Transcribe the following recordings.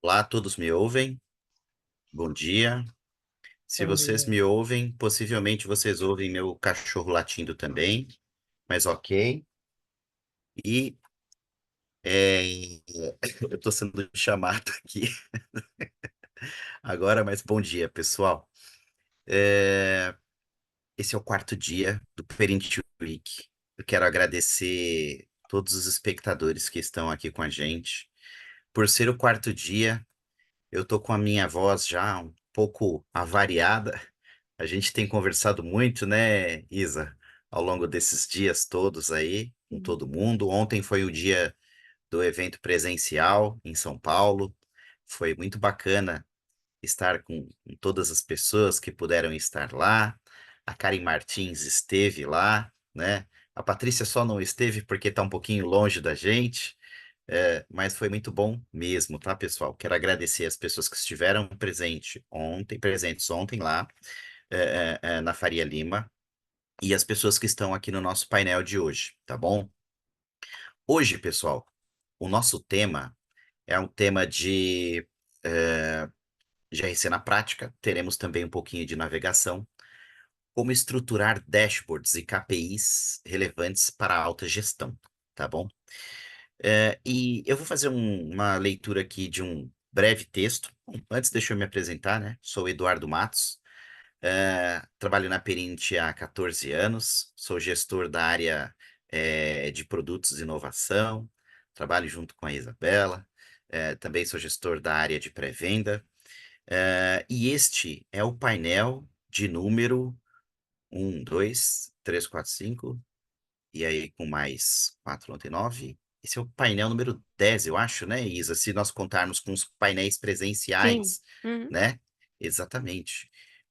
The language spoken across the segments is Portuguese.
Olá, todos me ouvem? Bom dia. Se Bom vocês dia. me ouvem, possivelmente vocês ouvem meu cachorro latindo também, mas ok. E eu estou sendo chamado aqui agora, mas bom dia, pessoal. É, Esse é o quarto dia do Parent Week. Eu quero agradecer todos os espectadores que estão aqui com a gente. Por ser o quarto dia, eu tô com a minha voz já um pouco avariada. A gente tem conversado muito, né, Isa, ao longo desses dias todos aí, com Sim. todo mundo. Ontem foi o dia do evento presencial em São Paulo. Foi muito bacana estar com todas as pessoas que puderam estar lá. A Karen Martins esteve lá, né? A Patrícia só não esteve porque está um pouquinho longe da gente, mas foi muito bom mesmo, tá, pessoal? Quero agradecer as pessoas que estiveram presentes ontem lá na Faria Lima e as pessoas que estão aqui no nosso painel de hoje, tá bom? Hoje, pessoal, o nosso tema é um tema de GRC na prática, teremos também um pouquinho de navegação, como estruturar dashboards e KPIs relevantes para a alta gestão, tá bom? E eu vou fazer uma leitura aqui de um breve texto. Bom, antes, deixa eu me apresentar, né? Sou Eduardo Matos. Trabalho na Perint há 14 anos, sou gestor da área de produtos e inovação, trabalho junto com a Isabela, também sou gestor da área de pré-venda, e este é o painel de número 1, 2, 3, 4, 5, e aí com mais 4 ontem, 9. Esse é o painel número 10, eu acho, né, Isa? Se nós contarmos com os painéis Sim. presenciais, Uhum. né? Exatamente.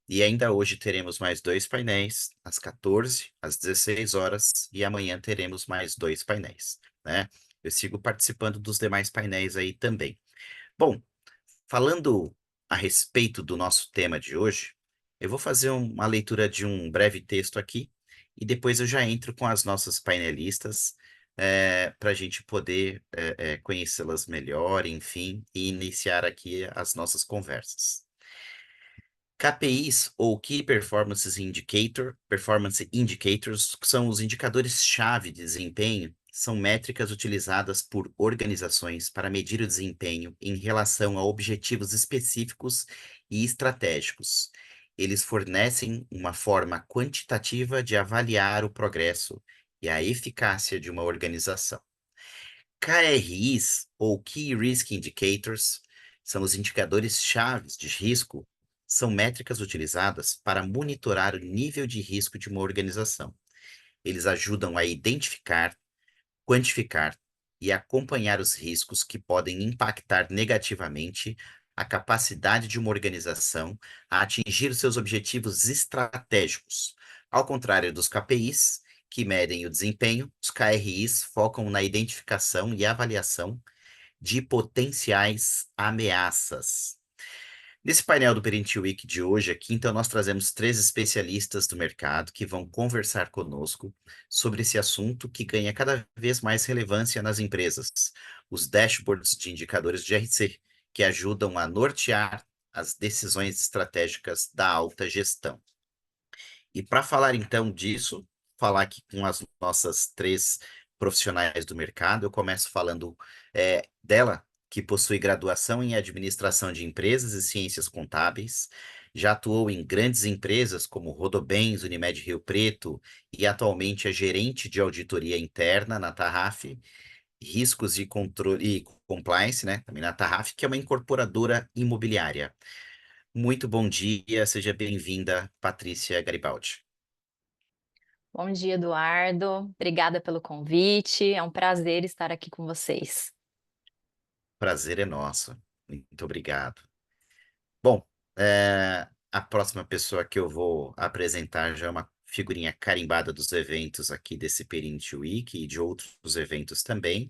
E ainda hoje teremos mais dois painéis, às 14, às 16 horas, e amanhã teremos mais dois painéis, né? Eu sigo participando dos demais painéis aí também. Bom, falando a respeito do nosso tema de hoje, eu vou fazer uma leitura de um breve texto aqui e depois eu já entro com as nossas painelistas para a gente poder conhecê-las melhor, enfim, e iniciar aqui as nossas conversas. KPIs ou Performance Indicators, são os indicadores-chave de desempenho, são métricas utilizadas por organizações para medir o desempenho em relação a objetivos específicos e estratégicos. Eles fornecem uma forma quantitativa de avaliar o progresso e a eficácia de uma organização. KRIs, ou Key Risk Indicators, são os indicadores chaves de risco, são métricas utilizadas para monitorar o nível de risco de uma organização. Eles ajudam a identificar, quantificar e acompanhar os riscos que podem impactar negativamente a capacidade de uma organização a atingir os seus objetivos estratégicos. Ao contrário dos KPIs, que medem o desempenho, os KRIs focam na identificação e avaliação de potenciais ameaças. Nesse painel do Parent Week de hoje aqui, então, nós trazemos três especialistas do mercado que vão conversar conosco sobre esse assunto que ganha cada vez mais relevância nas empresas, os dashboards de indicadores de RC, que ajudam a nortear as decisões estratégicas da alta gestão. E para falar então disso, falar aqui com as nossas três profissionais do mercado, eu começo falando dela, que possui graduação em Administração de Empresas e Ciências Contábeis, já atuou em grandes empresas como Rodobens, Unimed Rio Preto e atualmente é gerente de auditoria interna na Tarraf, riscos e controle e compliance, né, também na Tarraf, que é uma incorporadora imobiliária. Muito bom dia, seja bem-vinda, Patrícia Garibaldi. Bom dia, Eduardo. Obrigada pelo convite. É um prazer estar aqui com vocês. Prazer é nosso. Muito obrigado. Bom, a próxima pessoa que eu vou apresentar já é uma figurinha carimbada dos eventos aqui desse Perint Week e de outros eventos também.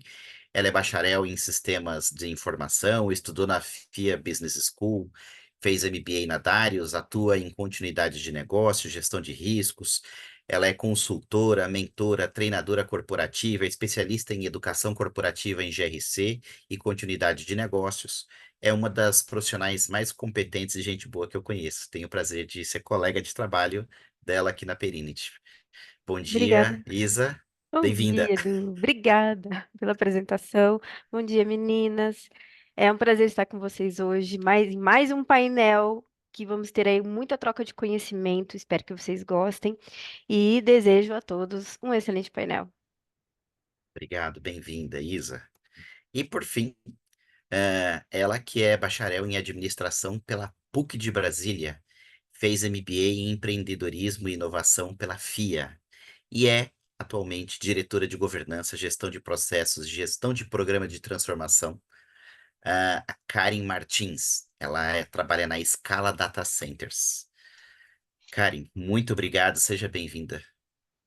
Ela é bacharel em sistemas de informação, estudou na FIA Business School, fez MBA na Darius, atua em continuidade de negócio, gestão de riscos, Ela é consultora, mentora, treinadora corporativa, especialista em educação corporativa em GRC e continuidade de negócios. É uma das profissionais mais competentes e gente boa que eu conheço. Tenho o prazer de ser colega de trabalho dela aqui na Perinity. Bom dia, Obrigada. Isa. Bom Bem-vinda. dia, Edu. Obrigada pela apresentação. Bom dia, meninas. É um prazer estar com vocês hoje, em mais um painel que vamos ter aí muita troca de conhecimento. Espero que vocês gostem e desejo a todos um excelente painel. Obrigado, bem-vinda, Isa. E por fim, ela que é bacharel em administração pela PUC de Brasília, fez MBA em empreendedorismo e inovação pela FIA e é atualmente diretora de governança, gestão de processos, gestão de programa de transformação, a Karen Martins. Ela trabalha na Scala Data Centers. Karen, muito obrigado, seja bem-vinda.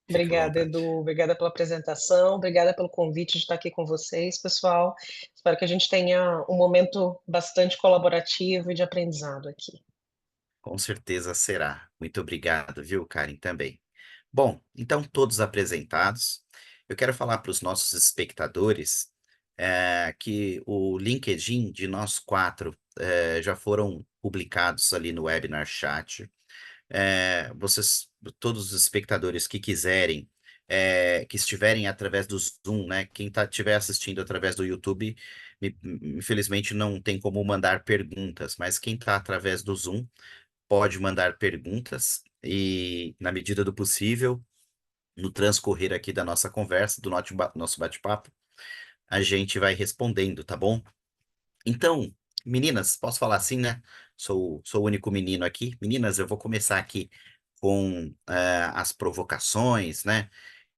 Fique à Obrigada, vontade. Edu. Obrigada pela apresentação, obrigada pelo convite de estar aqui com vocês, pessoal. Espero que a gente tenha um momento bastante colaborativo e de aprendizado aqui. Com certeza será. Muito obrigado, viu, Karen, também. Bom, então todos apresentados, eu quero falar para os nossos espectadores que o LinkedIn de nós quatro já foram publicados ali no webinar chat. Vocês, todos os espectadores que quiserem, que estiverem através do Zoom, né? Quem estiver assistindo através do YouTube, infelizmente não tem como mandar perguntas, mas quem está através do Zoom pode mandar perguntas e, na medida do possível, no transcorrer aqui da nossa conversa, do nosso bate-papo, a gente vai respondendo, tá bom? Então, meninas, posso falar assim, né? Sou o único menino aqui. Meninas, eu vou começar aqui com as provocações, né?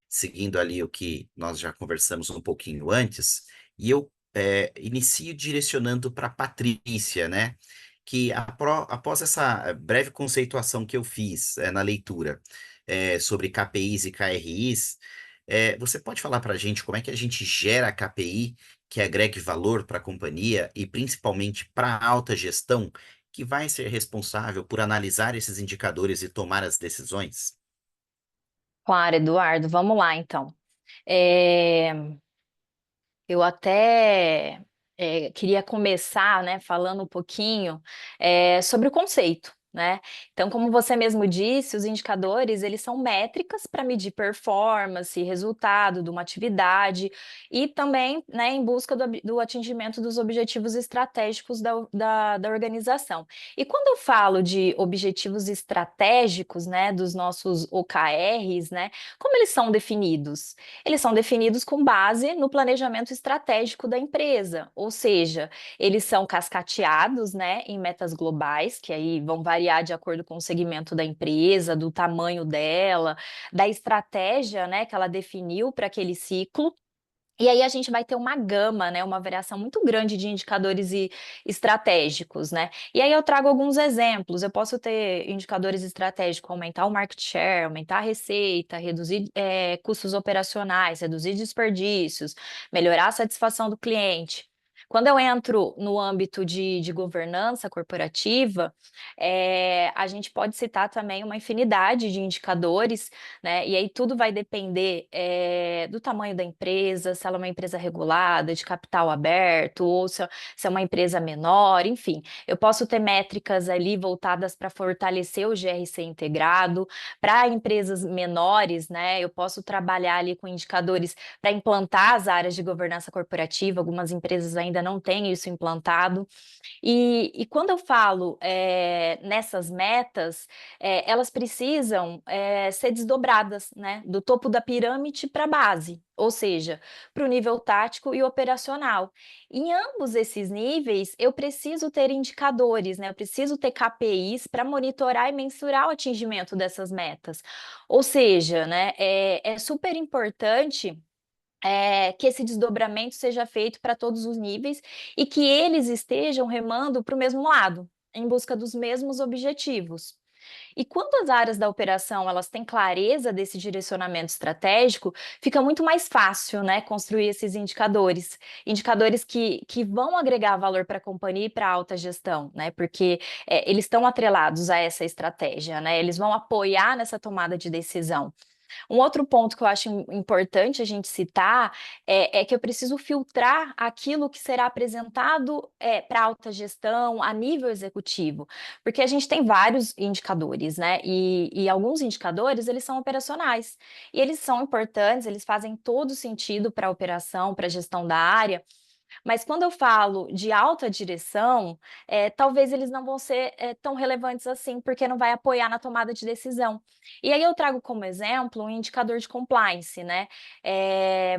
Seguindo ali o que nós já conversamos um pouquinho antes, e eu inicio direcionando para Patrícia, né? Que após essa breve conceituação que eu fiz na leitura sobre KPIs e KRIs, você pode falar para a gente como é que a gente gera KPI que agregue valor para a companhia e principalmente para a alta gestão, que vai ser responsável por analisar esses indicadores e tomar as decisões? Claro, Eduardo, vamos lá então. É, Eu até queria começar, né, falando um pouquinho sobre o conceito, né? Então, como você mesmo disse, os indicadores, eles são métricas para medir performance, resultado de uma atividade e também, né, em busca do atingimento dos objetivos estratégicos da organização. E quando eu falo de objetivos estratégicos, né, dos nossos OKRs, né, como eles são definidos? Eles são definidos com base no planejamento estratégico da empresa, ou seja, eles são cascateados, né, em metas globais, que aí vão variar de acordo com o segmento da empresa, do tamanho dela, da estratégia, né, que ela definiu para aquele ciclo. E aí a gente vai ter uma gama, né, uma variação muito grande de indicadores estratégicos, né? E aí eu trago alguns exemplos. Eu posso ter indicadores estratégicos, aumentar o market share, aumentar a receita, reduzir custos operacionais, reduzir desperdícios, melhorar a satisfação do cliente. Quando eu entro no âmbito de governança corporativa, a gente pode citar também uma infinidade de indicadores, né? E aí tudo vai depender do tamanho da empresa, se ela é uma empresa regulada, de capital aberto, ou se é uma empresa menor, enfim. Eu posso ter métricas ali voltadas para fortalecer o GRC integrado. Para empresas menores, né? Eu posso trabalhar ali com indicadores para implantar as áreas de governança corporativa. Algumas empresas ainda não têm isso implantado. E quando eu falo nessas metas, elas precisam ser desdobradas, né, do topo da pirâmide para a base, ou seja, para o nível tático e operacional. Em ambos esses níveis, eu preciso ter indicadores, né, eu preciso ter KPIs para monitorar e mensurar o atingimento dessas metas. Ou seja, né, é super importante que esse desdobramento seja feito para todos os níveis e que eles estejam remando para o mesmo lado, em busca dos mesmos objetivos. E quando as áreas da operação elas têm clareza desse direcionamento estratégico, fica muito mais fácil, né, construir esses indicadores, indicadores que vão agregar valor para a companhia e para a alta gestão, né, porque eles estão atrelados a essa estratégia, né, eles vão apoiar nessa tomada de decisão. Um outro ponto que eu acho importante a gente citar é que eu preciso filtrar aquilo que será apresentado para alta gestão a nível executivo, porque a gente tem vários indicadores, né? E alguns indicadores eles são operacionais e eles são importantes, eles fazem todo sentido para a operação, para a gestão da área. Mas quando eu falo de alta direção, talvez eles não vão ser tão relevantes assim, porque não vai apoiar na tomada de decisão. E aí eu trago como exemplo um indicador de compliance, né?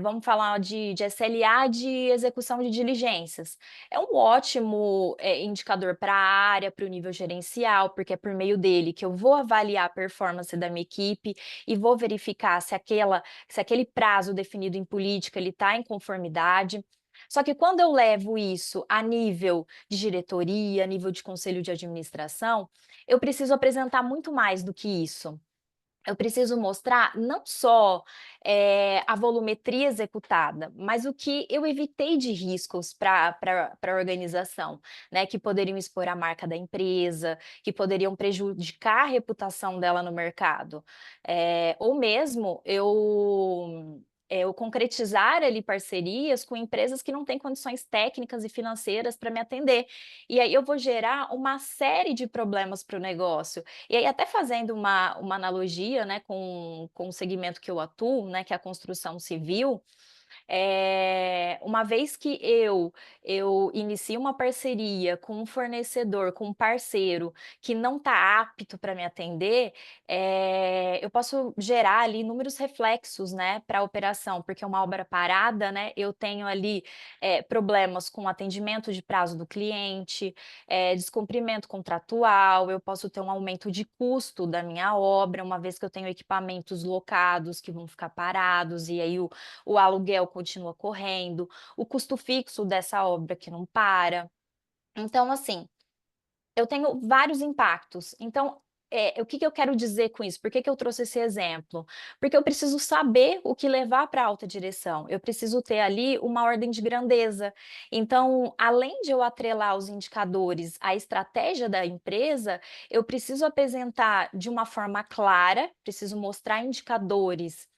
Vamos falar de SLA de execução de diligências. É um ótimo indicador para a área, para o nível gerencial, porque é por meio dele que eu vou avaliar a performance da minha equipe e vou verificar se aquele prazo definido em política ele está em conformidade. Só que quando eu levo isso a nível de diretoria, a nível de conselho de administração, eu preciso apresentar muito mais do que isso. Eu preciso mostrar não só a volumetria executada, mas o que eu evitei de riscos para a organização, né? Que poderiam expor a marca da empresa, que poderiam prejudicar a reputação dela no mercado. Ou mesmo eu concretizar ali parcerias com empresas que não têm condições técnicas e financeiras para me atender. E aí eu vou gerar uma série de problemas para o negócio. E aí, até fazendo uma analogia, né, com o segmento que eu atuo, né, que é a construção civil, uma vez que eu inicio uma parceria com um fornecedor, com um parceiro que não está apto para me atender, eu posso gerar ali inúmeros reflexos, né, para a operação, porque uma obra parada, né, eu tenho ali problemas com atendimento de prazo do cliente, descumprimento contratual, eu posso ter um aumento de custo da minha obra, uma vez que eu tenho equipamentos locados que vão ficar parados, e aí o aluguel continua correndo, o custo fixo dessa obra que não para. Então, assim, eu tenho vários impactos. Então, o que eu quero dizer com isso? Por que eu trouxe esse exemplo? Porque eu preciso saber o que levar para a alta direção. Eu preciso ter ali uma ordem de grandeza. Então, além de eu atrelar os indicadores à estratégia da empresa, eu preciso apresentar de uma forma clara, preciso mostrar indicadores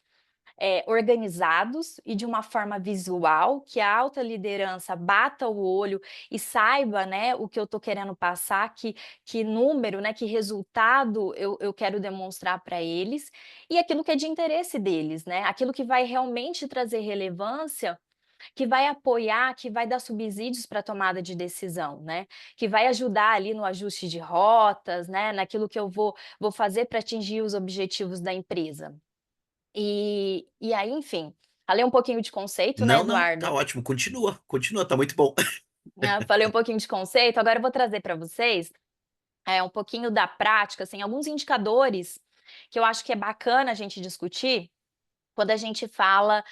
organizados e de uma forma visual, que a alta liderança bata o olho e saiba, né, o que eu estou querendo passar, que número, né, que resultado eu quero demonstrar para eles, e aquilo que é de interesse deles, né, aquilo que vai realmente trazer relevância, que vai apoiar, que vai dar subsídios para a tomada de decisão, né, que vai ajudar ali no ajuste de rotas, né, naquilo que eu vou fazer para atingir os objetivos da empresa. E aí, enfim, falei um pouquinho de conceito, né, Não, não, tá Eduardo? ótimo. Continua, continua, tá muito bom. Falei um pouquinho de conceito, agora eu vou trazer para vocês um pouquinho da prática, assim, alguns indicadores que eu acho que é bacana a gente discutir quando a gente fala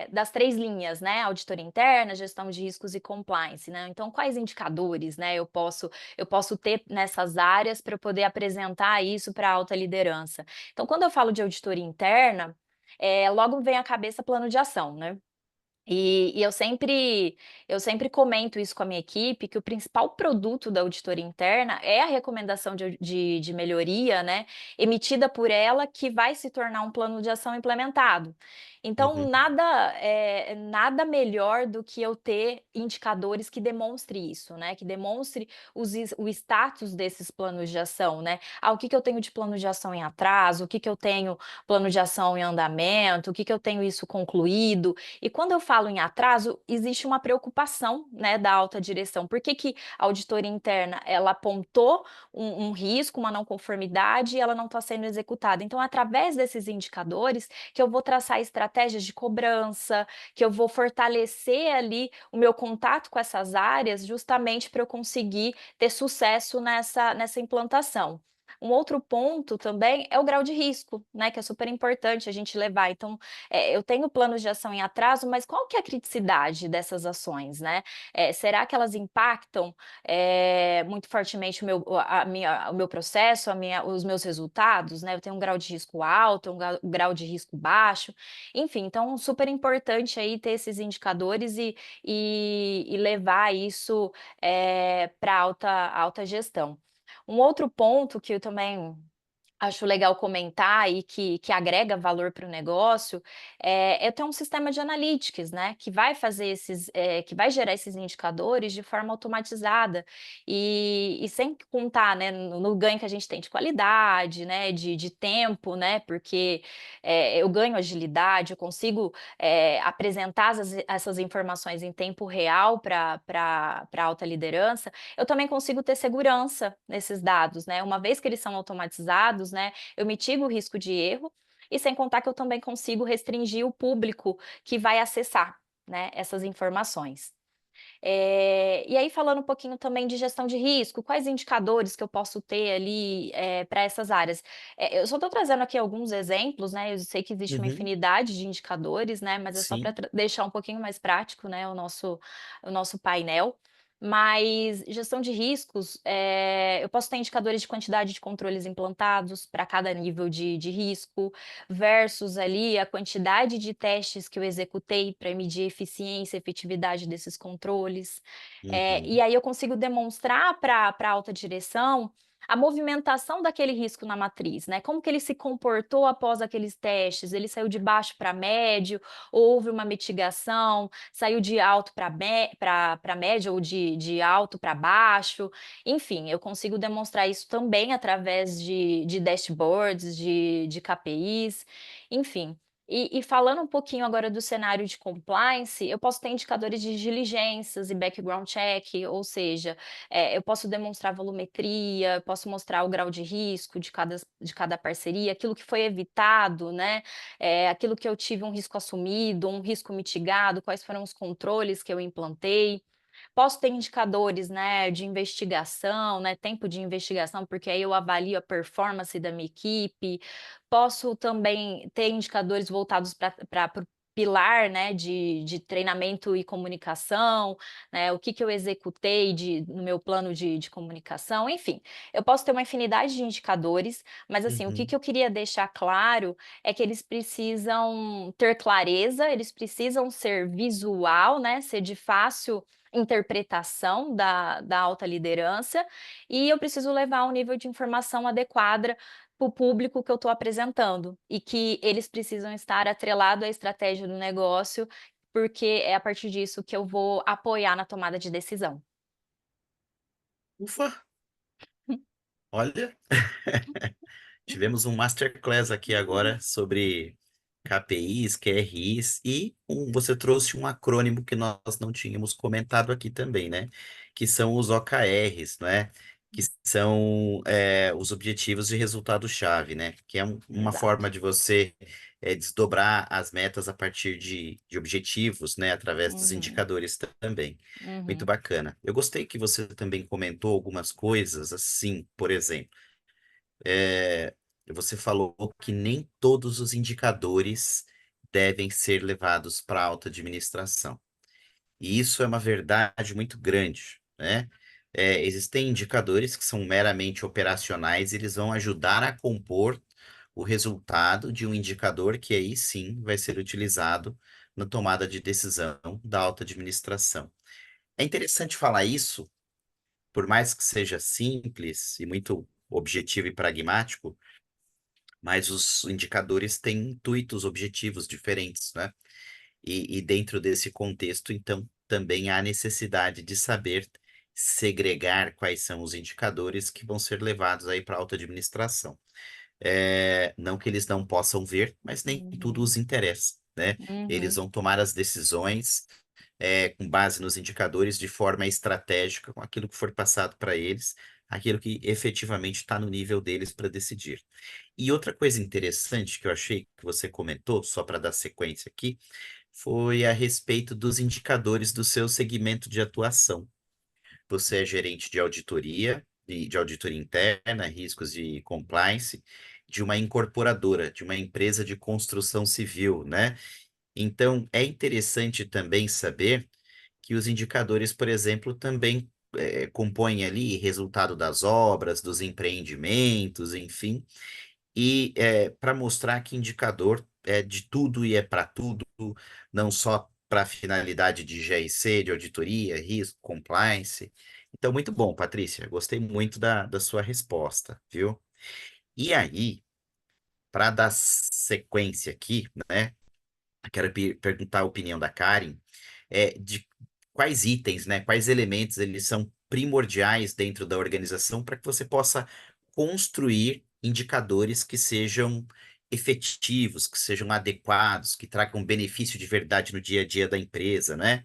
das três linhas, né? Auditoria interna, gestão de riscos e compliance, né? Então, quais indicadores, né, eu posso ter nessas áreas para eu poder apresentar isso para a alta liderança? Então, quando eu falo de auditoria interna, logo vem à cabeça plano de ação, né? E eu sempre comento isso com a minha equipe, que o principal produto da auditoria interna é a recomendação de melhoria, né, emitida por ela, que vai se tornar um plano de ação implementado. Então, Uhum. nada melhor do que eu ter indicadores que demonstre isso, né, que demonstre o status desses planos de ação, né. O que eu tenho de plano de ação em atraso, o que eu tenho plano de ação em andamento, o que eu tenho isso concluído, e quando eu falo em atraso, existe uma preocupação, né, da alta direção. Por que a auditoria interna ela apontou um risco, uma não conformidade e ela não está sendo executada? Então, através desses indicadores, que eu vou traçar estratégias de cobrança, que eu vou fortalecer ali o meu contato com essas áreas, justamente para eu conseguir ter sucesso nessa implantação. Um outro ponto também é o grau de risco, né, que é super importante a gente levar. Então, eu tenho planos de ação em atraso, mas qual que é a criticidade dessas ações, né? Será que elas impactam muito fortemente o meu processo, os meus resultados, né? Eu tenho um grau de risco alto, um grau de risco baixo, enfim, então super importante aí ter esses indicadores e levar isso para alta gestão. Um outro ponto que eu também acho legal comentar e que agrega valor para o negócio, é ter um sistema de analytics, né, que vai fazer que vai gerar esses indicadores de forma automatizada e sem contar, né, no ganho que a gente tem de qualidade, né, de tempo, né, porque, eu ganho agilidade, eu consigo, apresentar essas informações em tempo real para a alta liderança. Eu também consigo ter segurança nesses dados, né, uma vez que eles são automatizados, né, eu mitigo o risco de erro, e sem contar que eu também consigo restringir o público que vai acessar, né, essas informações. E aí falando um pouquinho também de gestão de risco, quais indicadores que eu posso ter ali, para essas áreas? Eu só estou trazendo aqui alguns exemplos, né, eu sei que existe uma Uhum, infinidade de indicadores, né, mas é só para sim. deixar um pouquinho mais prático, né, o nosso painel. Mas gestão de riscos, eu posso ter indicadores de quantidade de controles implantados para cada nível de risco, versus ali a quantidade de testes que eu executei para medir a eficiência e efetividade desses controles. E Uhum, aí eu consigo demonstrar para a alta direção a movimentação daquele risco na matriz, né, como que ele se comportou após aqueles testes, ele saiu de baixo para médio, houve uma mitigação, saiu de alto para médio ou de alto para baixo, enfim, eu consigo demonstrar isso também através de dashboards, de KPIs, enfim. E falando um pouquinho agora do cenário de compliance, eu posso ter indicadores de diligências e background check, ou seja, eu posso demonstrar volumetria, posso mostrar o grau de risco de cada parceria, aquilo que foi evitado, né? Aquilo que eu tive um risco assumido, um risco mitigado, quais foram os controles que eu implantei. Posso ter indicadores, né, de investigação, né, tempo de investigação, porque aí eu avalio a performance da minha equipe. Posso também ter indicadores voltados para o pilar, né, de treinamento e comunicação, né, o que que eu executei no meu plano de comunicação, enfim. Eu posso ter uma infinidade de indicadores, mas assim, o que uhum. que eu queria deixar claro é que eles precisam ter clareza, eles precisam ser visual, né, ser de fácil interpretação da alta liderança, e eu preciso levar um nível de informação adequada para o público que eu estou apresentando, e que eles precisam estar atrelado à estratégia do negócio, porque é a partir disso que eu vou apoiar na tomada de decisão. Ufa, olha, tivemos um masterclass aqui agora sobre KPIs, QRIs você trouxe um acrônimo que nós não tínhamos comentado aqui também, né? Que são os OKRs, né? Que são os Objetivos de Resultado-Chave, né? Que é uma Exato. forma de você desdobrar as metas a partir de objetivos, né? Através dos Uhum, indicadores também. Muito uhum, bacana. Eu gostei que você também comentou algumas coisas, assim, por exemplo. É, você falou que nem todos os indicadores devem ser levados para a alta administração. E isso é uma verdade muito grande, né? Existem indicadores que são meramente operacionais, eles vão ajudar a compor o resultado de um indicador que aí sim vai ser utilizado na tomada de decisão da alta administração. É interessante falar isso, por mais que seja simples e muito objetivo e pragmático, mas os indicadores têm intuitos, objetivos diferentes, né? E dentro desse contexto, então, também há necessidade de saber segregar quais são os indicadores que vão ser levados aí para a alta administração. Não que eles não possam ver, mas nem tudo uhum, os interessa, né? Eles uhum, vão tomar as decisões com base nos indicadores de forma estratégica, com aquilo que for passado para eles, aquilo que efetivamente está no nível deles para decidir. E outra coisa interessante que eu achei que você comentou, só para dar sequência aqui, foi a respeito dos indicadores do seu segmento de atuação. Você é gerente de auditoria, de auditoria interna, riscos e compliance, de uma incorporadora, de uma empresa de construção civil, né? Então, é interessante também saber que os indicadores, por exemplo, também compõem ali resultado das obras, dos empreendimentos, enfim, e para mostrar que indicador é de tudo e é para tudo, não só para finalidade de GRC, de auditoria, risco, compliance. Então, muito bom, Patrícia. Gostei muito da sua resposta, viu? E aí, para dar sequência aqui, né? Eu quero perguntar a opinião da Karen, de quais itens, né? Quais elementos eles são primordiais dentro da organização para que você possa construir indicadores que sejam efetivos, que sejam adequados, que tragam benefício de verdade no dia a dia da empresa, né?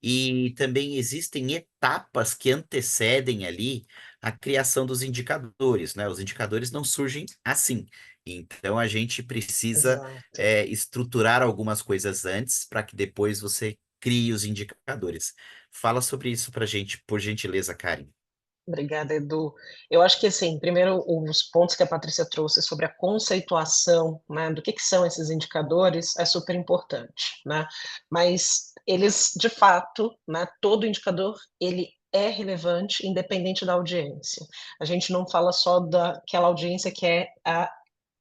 E também existem etapas que antecedem ali a criação dos indicadores, né? Os indicadores não surgem assim. Então a gente precisa Exato. estruturar algumas coisas antes para que depois você crie os indicadores. Fala sobre isso para a gente, por gentileza, Karen. Obrigada, Edu. Eu acho que, assim, primeiro, os pontos que a Patrícia trouxe sobre a conceituação, né, do que são esses indicadores, é super importante, né? Mas eles, de fato, né, todo indicador, ele é relevante, independente da audiência. A gente não fala só daquela audiência que é a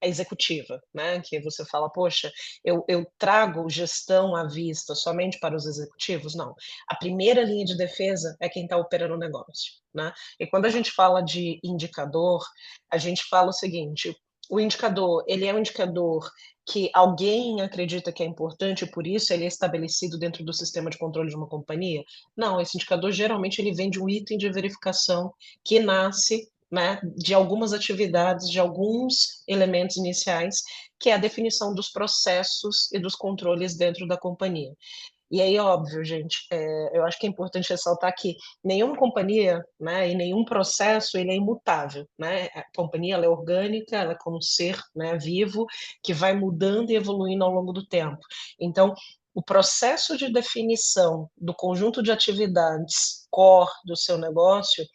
executiva, né, que você fala: "Poxa, eu trago gestão à vista somente para os executivos?". Não, a primeira linha de defesa é quem está operando o negócio, né. E quando a gente fala de indicador, a gente fala o seguinte: o indicador, ele é um indicador que alguém acredita que é importante e por isso ele é estabelecido dentro do sistema de controle de uma companhia? Não, esse indicador geralmente ele vem de um item de verificação que nasce, né, de algumas atividades, de alguns elementos iniciais, que é a definição dos processos e dos controles dentro da companhia. E aí, óbvio, gente, eu acho que é importante ressaltar que nenhuma companhia, né, e nenhum processo, ele é imutável, né? A companhia, ela é orgânica, ela é como um ser, né, vivo, que vai mudando e evoluindo ao longo do tempo. Então, o processo de definição do conjunto de atividades core do seu negócio,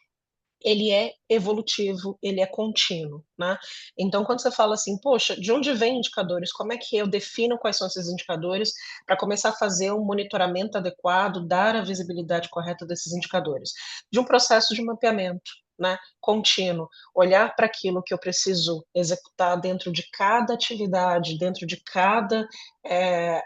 ele é evolutivo, ele é contínuo, né. Então quando você fala assim: "Poxa, de onde vêm indicadores? Como é que eu defino quais são esses indicadores para começar a fazer um monitoramento adequado, dar a visibilidade correta desses indicadores?". De um processo de mapeamento, né, contínuo, olhar para aquilo que eu preciso executar dentro de cada atividade, dentro de cada,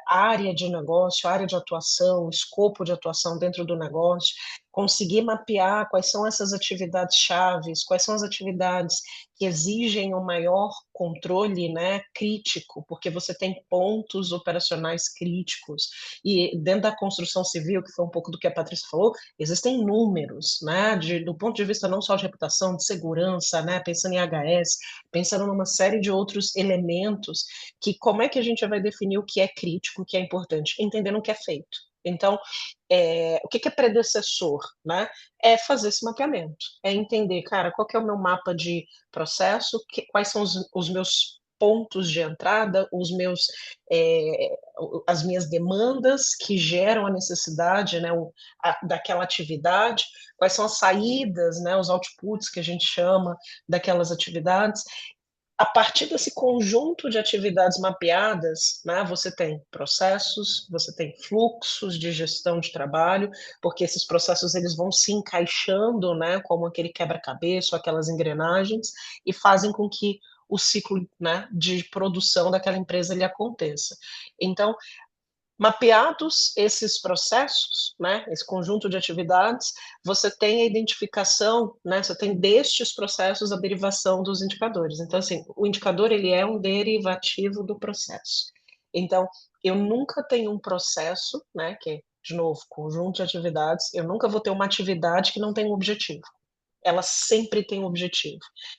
área de negócio, área de atuação, escopo de atuação dentro do negócio, conseguir mapear quais são essas atividades chaves, quais são as atividades que exigem um maior controle, né, crítico, porque você tem pontos operacionais críticos. E dentro da construção civil, que foi um pouco do que a Patrícia falou, existem números, né, do ponto de vista não só de reputação, de segurança, né, pensando em HS, pensando numa série de outros elementos, que como é que a gente vai definir o que é crítico, o que é importante? Entendendo o que é feito. Então, o que é predecessor, né? É fazer esse mapeamento, é entender, cara, qual que é o meu mapa de processo, quais são os meus pontos de entrada, as minhas demandas que geram a necessidade, né, daquela atividade, quais são as saídas, né, os outputs que a gente chama daquelas atividades. A partir desse conjunto de atividades mapeadas, né, você tem processos, você tem fluxos de gestão de trabalho, porque esses processos eles vão se encaixando, né, como aquele quebra-cabeça ou aquelas engrenagens, e fazem com que o ciclo, né, de produção daquela empresa ele aconteça. Então, mapeados esses processos, né, esse conjunto de atividades, você tem a identificação, né, você tem destes processos a derivação dos indicadores. Então, assim, o indicador ele é um derivativo do processo. Então, eu nunca tenho um processo, né, que é, de novo, conjunto de atividades, eu nunca vou ter uma atividade que não tem um objetivo. Ela sempre tem um objetivo.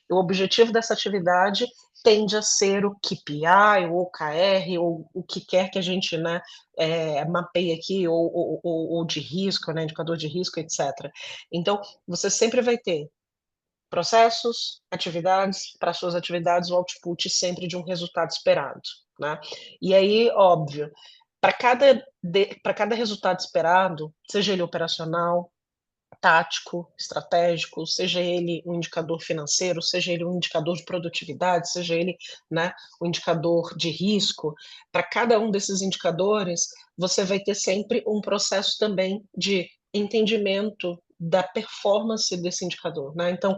E o objetivo dessa atividade tende a ser o KPI, ou OKR, ou o que quer que a gente, né, mapeie aqui, ou de risco, né, indicador de risco, etc. Então, você sempre vai ter processos, atividades, para suas atividades o output sempre de um resultado esperado, né. E aí, óbvio, para cada resultado esperado, seja ele operacional, tático, estratégico, seja ele um indicador financeiro, seja ele um indicador de produtividade, seja ele, né, um indicador de risco, para cada um desses indicadores, você vai ter sempre um processo também de entendimento da performance desse indicador, né. Então,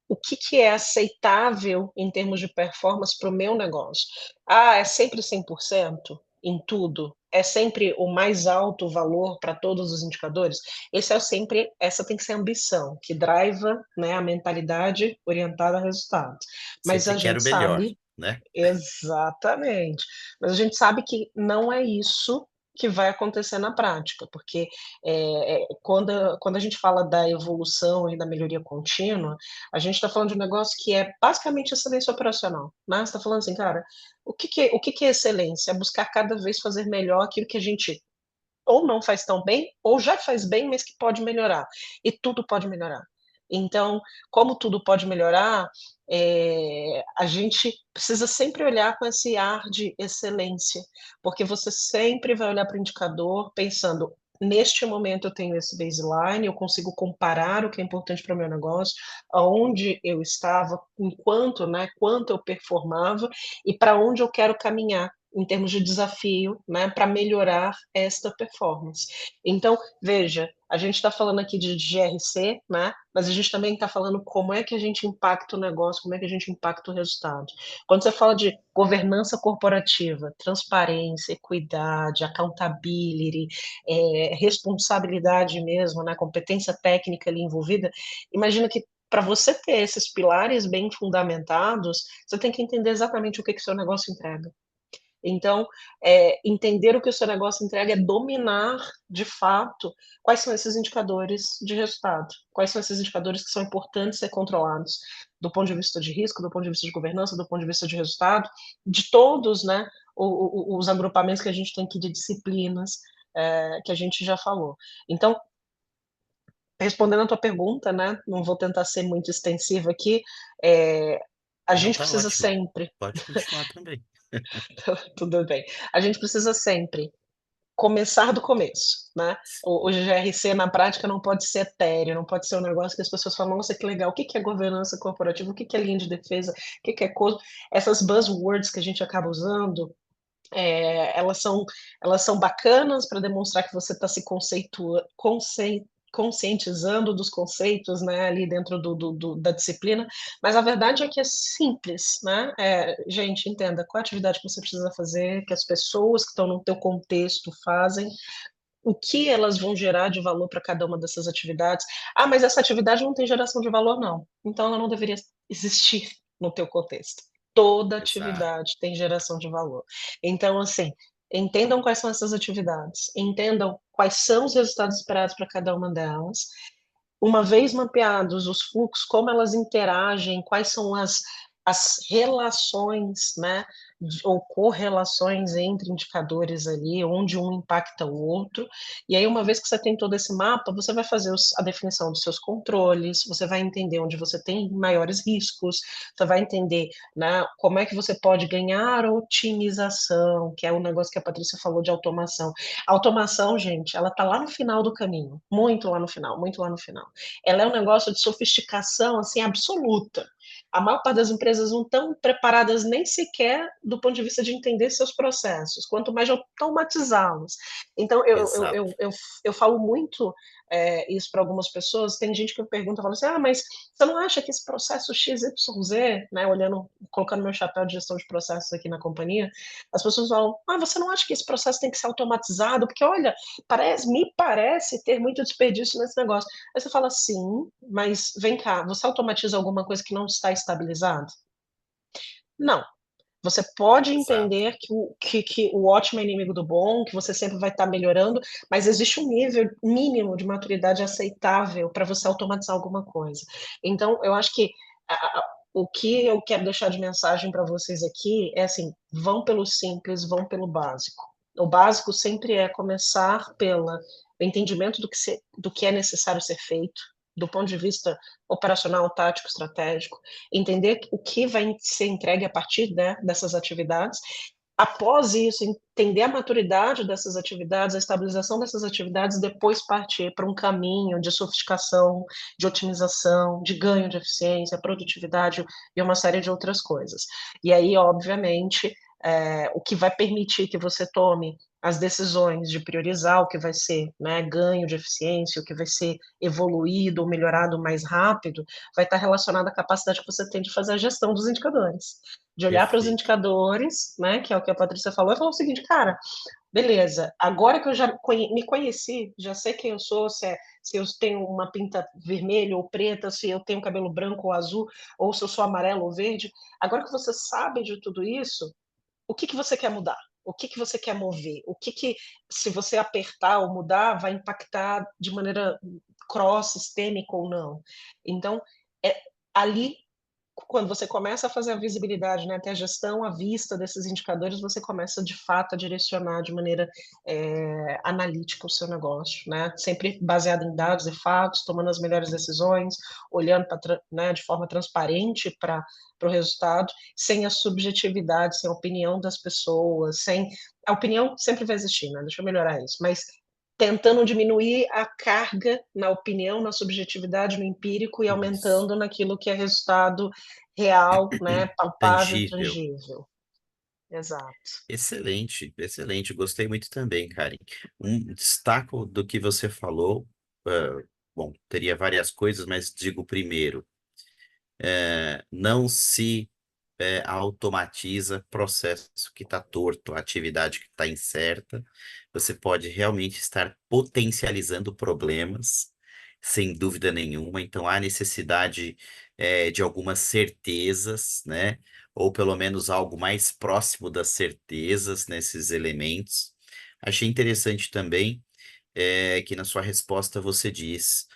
o que é aceitável em termos de performance para o meu negócio? Ah, é sempre 100% em tudo? é sempre o mais alto valor para todos os indicadores? Essa tem que ser a ambição, que driva, né, a mentalidade orientada a resultados. Mas Sempre a quero gente o melhor, sabe, né? exatamente, mas a gente sabe que não é isso que vai acontecer na prática, porque quando a gente fala da evolução e da melhoria contínua, a gente está falando de um negócio que é basicamente excelência operacional, né? Você está falando assim, cara, o que é excelência? É buscar cada vez fazer melhor aquilo que a gente ou não faz tão bem, ou já faz bem, mas que pode melhorar. E tudo pode melhorar. Então, como tudo pode melhorar, a gente precisa sempre olhar com esse ar de excelência, porque você sempre vai olhar para o indicador pensando, neste momento eu tenho esse baseline, eu consigo comparar o que é importante para o meu negócio, aonde eu estava, enquanto, né, quanto eu performava e para onde eu quero caminhar em termos de desafio, né, para melhorar esta performance. Então, veja, a gente está falando aqui de GRC, né, mas a gente também está falando como é que a gente impacta o negócio, como é que a gente impacta o resultado. Quando você fala de governança corporativa, transparência, equidade, accountability, responsabilidade mesmo, né, competência técnica ali envolvida, imagina que para você ter esses pilares bem fundamentados, você tem que entender exatamente o que seu negócio entrega. Então, entender o que o seu negócio entrega é dominar, de fato, quais são esses indicadores de resultado, quais são esses indicadores que são importantes ser controlados, do ponto de vista de risco, do ponto de vista de governança, do ponto de vista de resultado, de todos, né, os agrupamentos que a gente tem aqui de disciplinas, que a gente já falou. Então, respondendo a tua pergunta, né, não vou tentar ser muito extensiva aqui, a Não, gente tá precisa ótimo. sempre, Pode continuar também. tudo bem, a gente precisa sempre começar do começo, né. O GRC na prática não pode ser etéreo, não pode ser um negócio que as pessoas falam: "Nossa, que legal, o que que é governança corporativa? O que que é linha de defesa? O que que é coisa?" Essas buzzwords que a gente acaba usando, elas são bacanas para demonstrar que você está se conscientizando dos conceitos, né, ali dentro da disciplina, mas a verdade é que é simples, né. Gente, entenda, qual a atividade que você precisa fazer, que as pessoas que estão no teu contexto fazem, o que elas vão gerar de valor para cada uma dessas atividades. "Ah, mas essa atividade não tem geração de valor", não. Então ela não deveria existir no teu contexto. Toda Exato. atividade tem geração de valor. Então, assim, entendam quais são essas atividades, entendam quais são os resultados esperados para cada uma delas. Uma vez mapeados os fluxos, como elas interagem, quais são as relações, né, ou correlações entre indicadores ali, onde um impacta o outro. E aí, uma vez que você tem todo esse mapa, você vai fazer a definição dos seus controles, você vai entender onde você tem maiores riscos, você vai entender, né, como é que você pode ganhar otimização, que é o negócio que a Patrícia falou de automação. A automação, gente, ela está lá no final do caminho, muito lá no final, muito lá no final. Ela é um negócio de sofisticação, assim, absoluta. A maior parte das empresas não estão preparadas nem sequer do ponto de vista de entender seus processos, quanto mais de automatizá-los. Então Exato. eu falo muito, isso para algumas pessoas, tem gente que me pergunta, fala assim: "Ah, mas você não acha que esse processo XYZ", né, colocando meu chapéu de gestão de processos aqui na companhia, as pessoas falam: "Ah, você não acha que esse processo tem que ser automatizado? Porque olha, me parece ter muito desperdício nesse negócio". Aí você fala: "Sim, mas vem cá, você automatiza alguma coisa que não está estabilizada?". Não. Você pode Exato. entender que o ótimo é inimigo do bom, que você sempre vai estar melhorando, mas existe um nível mínimo de maturidade aceitável para você automatizar alguma coisa. Então eu acho que o que eu quero deixar de mensagem para vocês aqui é assim: vão pelo simples, vão pelo básico. O básico sempre é começar pelo entendimento do que é necessário ser feito, do ponto de vista operacional, tático, estratégico, entender o que vai ser entregue a partir, né, dessas atividades. Após isso, entender a maturidade dessas atividades, a estabilização dessas atividades, depois partir para um caminho de sofisticação, de otimização, de ganho de eficiência, produtividade e uma série de outras coisas. E aí, obviamente, o que vai permitir que você tome as decisões de priorizar o que vai ser, né, ganho de eficiência, o que vai ser evoluído ou melhorado mais rápido, vai estar relacionado à capacidade que você tem de fazer a gestão dos indicadores. de olhar para os Perfeito. indicadores, né, que é o que a Patrícia falou, e falar o seguinte, cara, beleza, agora que eu já me conheci, já sei quem eu sou, se eu tenho uma pinta vermelha ou preta, se eu tenho cabelo branco ou azul, ou se eu sou amarelo ou verde, agora que você sabe de tudo isso, o que que você quer mudar? O que que você quer mover? O que que, se você apertar ou mudar, vai impactar de maneira cross-sistêmica ou não? Então, é ali, quando você começa a fazer a visibilidade, né, ter a gestão à vista desses indicadores, você começa de fato a direcionar de maneira analítica o seu negócio, né? Sempre baseado em dados e fatos, tomando as melhores decisões, olhando né, de forma transparente para o resultado, sem a subjetividade, sem a opinião das pessoas, sem a opinião sempre vai existir, né? Deixa eu melhorar isso, mas tentando diminuir a carga na opinião, na subjetividade, no empírico e Isso. aumentando naquilo que é resultado real, né, palpável, Tangível. tangível. Exato. Excelente, excelente. Gostei muito também, Karen. Um destaco do que você falou. Bom, teria várias coisas, mas digo primeiro, não se automatiza processo que está torto, atividade que está incerta. Você pode realmente estar potencializando problemas, sem dúvida nenhuma. Então, há necessidade de algumas certezas, né? Ou pelo menos algo mais próximo das certezas nesses elementos. Achei interessante também que na sua resposta você diz,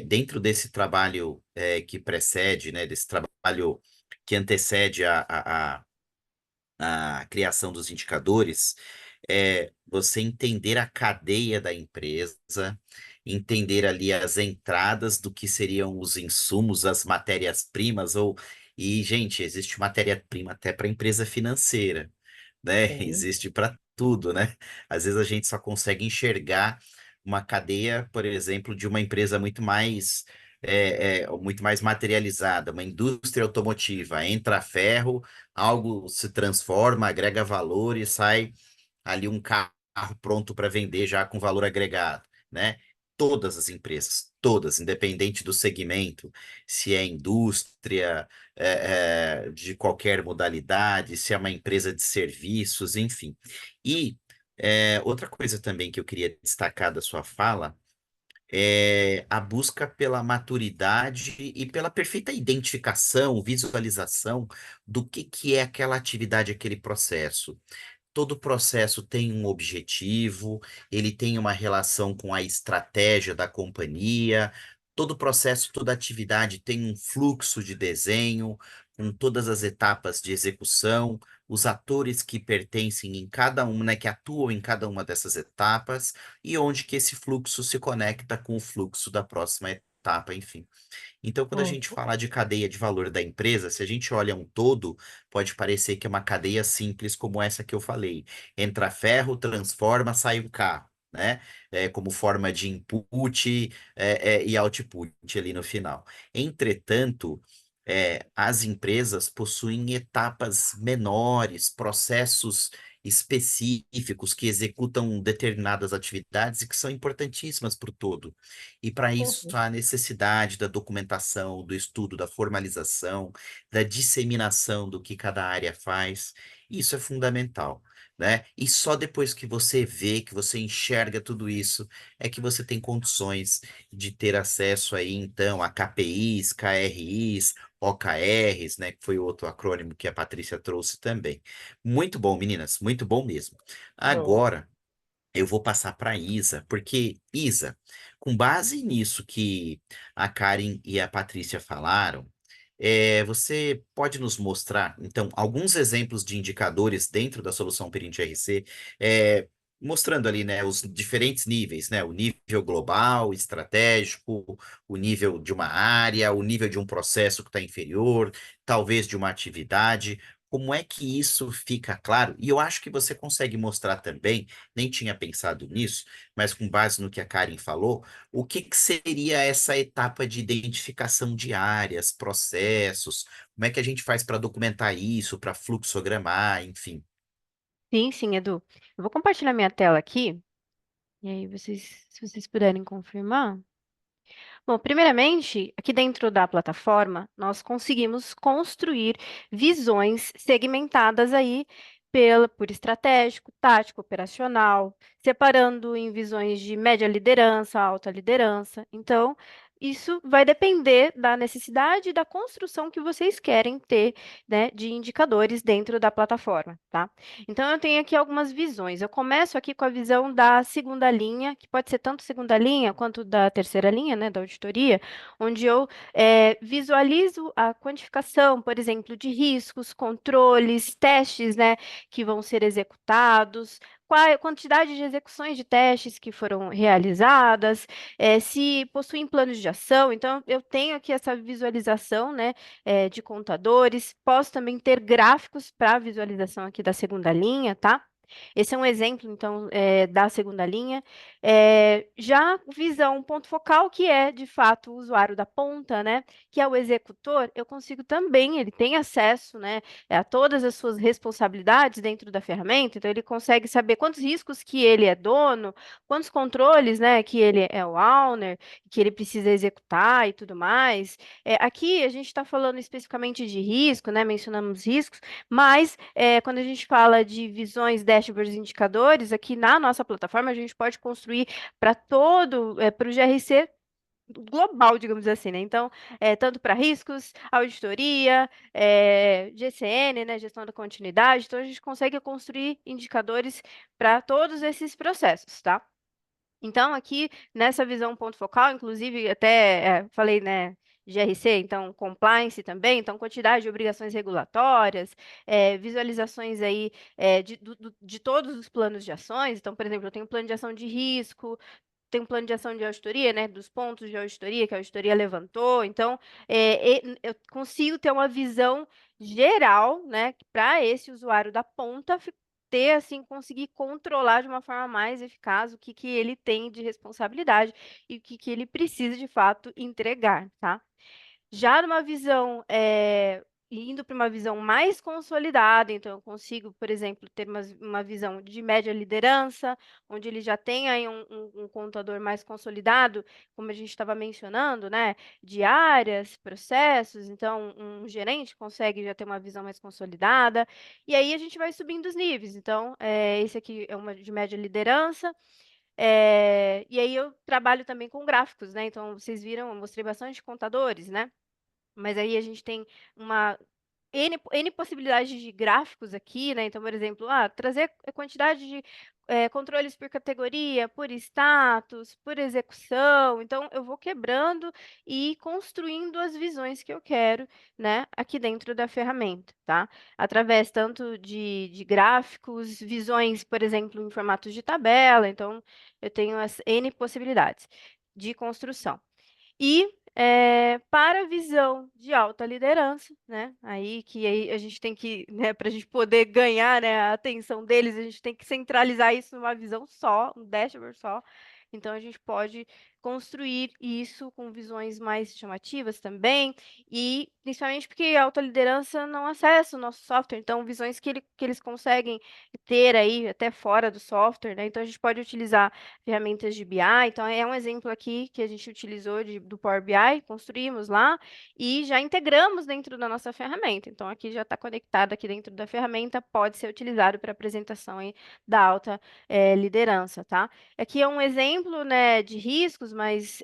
dentro desse trabalho que precede, né, desse trabalho que antecede a criação dos indicadores, você entender a cadeia da empresa, entender ali as entradas do que seriam os insumos, as matérias-primas, e, gente, existe matéria-prima até para empresa financeira, né? Sim. Existe para tudo, né? Às vezes a gente só consegue enxergar uma cadeia, por exemplo, de uma empresa muito mais materializada, uma indústria automotiva, entra ferro, algo se transforma, agrega valor e sai ali um carro pronto para vender já com valor agregado, né? Todas as empresas, todas, independente do segmento, se é indústria, de qualquer modalidade, se é uma empresa de serviços, enfim. E outra coisa também que eu queria destacar da sua fala é a busca pela maturidade e pela perfeita identificação, visualização do que é aquela atividade, aquele processo. Todo processo tem um objetivo, ele tem uma relação com a estratégia da companhia. Todo processo, toda atividade tem um fluxo de desenho, com todas as etapas de execução, os atores que pertencem em cada uma, né, que atuam em cada uma dessas etapas, e onde que esse fluxo se conecta com o fluxo da próxima etapa, enfim. Então, quando a Hum, gente fala de cadeia de valor da empresa, se a gente olha um todo, pode parecer que é uma cadeia simples como essa que eu falei. Entra ferro, transforma, sai um carro, né? Como forma de input, e output ali no final. Entretanto, as empresas possuem etapas menores, processos específicos que executam determinadas atividades e que são importantíssimas para o todo. E para isso uhum. há necessidade da documentação, do estudo, da formalização, da disseminação do que cada área faz. Isso é fundamental, né? E só depois que você vê, que você enxerga tudo isso, é que você tem condições de ter acesso aí, então, a KPIs, KRIs, OKRs, né? Que foi outro acrônimo que a Patrícia trouxe também. Muito bom, meninas, muito bom mesmo. Show. Agora eu vou passar para Isa, porque Isa, com base nisso que a Karen e a Patrícia falaram, você pode nos mostrar, então, alguns exemplos de indicadores dentro da solução Perint RC, mostrando ali, né, os diferentes níveis, né, o nível global, estratégico, o nível de uma área, o nível de um processo que está inferior, talvez de uma atividade. Como é que isso fica claro? E eu acho que você consegue mostrar também, nem tinha pensado nisso, mas com base no que a Karen falou, o que que seria essa etapa de identificação de áreas, processos? Como é que a gente faz para documentar isso, para fluxogramar, enfim? Sim, sim, Edu. Eu vou compartilhar minha tela aqui, e aí vocês, se vocês puderem confirmar. Bom, primeiramente, aqui dentro da plataforma, nós conseguimos construir visões segmentadas aí por estratégico, tático, operacional, separando em visões de média liderança, alta liderança. Então, isso vai depender da necessidade e da construção que vocês querem ter, né, de indicadores dentro da plataforma, tá? Então, eu tenho aqui algumas visões. Eu começo aqui com a visão da segunda linha, que pode ser tanto segunda linha quanto da terceira linha, né, da auditoria, onde eu visualizo a quantificação, por exemplo, de riscos, controles, testes, né, que vão ser executados, qual é a quantidade de execuções de testes que foram realizadas, se possuem planos de ação. Então, eu tenho aqui essa visualização, né, de contadores. Posso também ter gráficos para visualização aqui da segunda linha, tá? Esse é um exemplo, então, da segunda linha. Já visão ponto focal, que é, de fato, o usuário da ponta, né? Que é o executor, eu consigo também, ele tem acesso, né, a todas as suas responsabilidades dentro da ferramenta, então ele consegue saber quantos riscos que ele é dono, quantos controles, né, que ele é o owner, que ele precisa executar e tudo mais. Aqui a gente está falando especificamente de risco, né? Mencionamos riscos, mas quando a gente fala de visões, dashboards, indicadores, aqui na nossa plataforma a gente pode construir para o GRC global, digamos assim, né? Então, tanto para riscos, auditoria, GCN, né? Gestão da continuidade. Então, a gente consegue construir indicadores para todos esses processos, tá? Então, aqui nessa visão ponto focal, inclusive até falei, né, GRC, então compliance também, então quantidade de obrigações regulatórias, visualizações aí de todos os planos de ações. Então, por exemplo, eu tenho um plano de ação de risco, tem um plano de ação de auditoria, né, dos pontos de auditoria que a auditoria levantou. Então, eu consigo ter uma visão geral, né, para esse usuário da ponta ter, assim, conseguir controlar de uma forma mais eficaz o que que ele tem de responsabilidade e o que que ele precisa, de fato, entregar, tá? Já numa visão, indo para uma visão mais consolidada, então eu consigo, por exemplo, ter uma visão de média liderança, onde ele já tem aí um contador mais consolidado, como a gente estava mencionando, né, de áreas, processos, então um gerente consegue já ter uma visão mais consolidada, e aí a gente vai subindo os níveis. Então, esse aqui é uma de média liderança, e aí eu trabalho também com gráficos, né? Então, vocês viram, eu mostrei bastante contadores, né? Mas aí a gente tem uma N possibilidades de gráficos aqui, né? Então, por exemplo, trazer a quantidade de controles por categoria, por status, por execução. Então, eu vou quebrando e construindo as visões que eu quero, né? Aqui dentro da ferramenta, tá? Através tanto de gráficos, visões, por exemplo, em formatos de tabela. Então, eu tenho as N possibilidades de construção. E para a visão de alta liderança, né? Aí a gente tem que, né, para a gente poder ganhar, né, a atenção deles, a gente tem que centralizar isso numa visão só, um dashboard só. Então a gente pode construir isso com visões mais chamativas também, e principalmente porque a alta liderança não acessa o nosso software, então visões que eles conseguem ter aí até fora do software, né? Então a gente pode utilizar ferramentas de BI. Então, é um exemplo aqui que a gente utilizou do Power BI, construímos lá e já integramos dentro da nossa ferramenta. Então, aqui já está conectado aqui dentro da ferramenta, pode ser utilizado para apresentação aí da alta liderança, tá? Aqui é um exemplo, né, de riscos, mas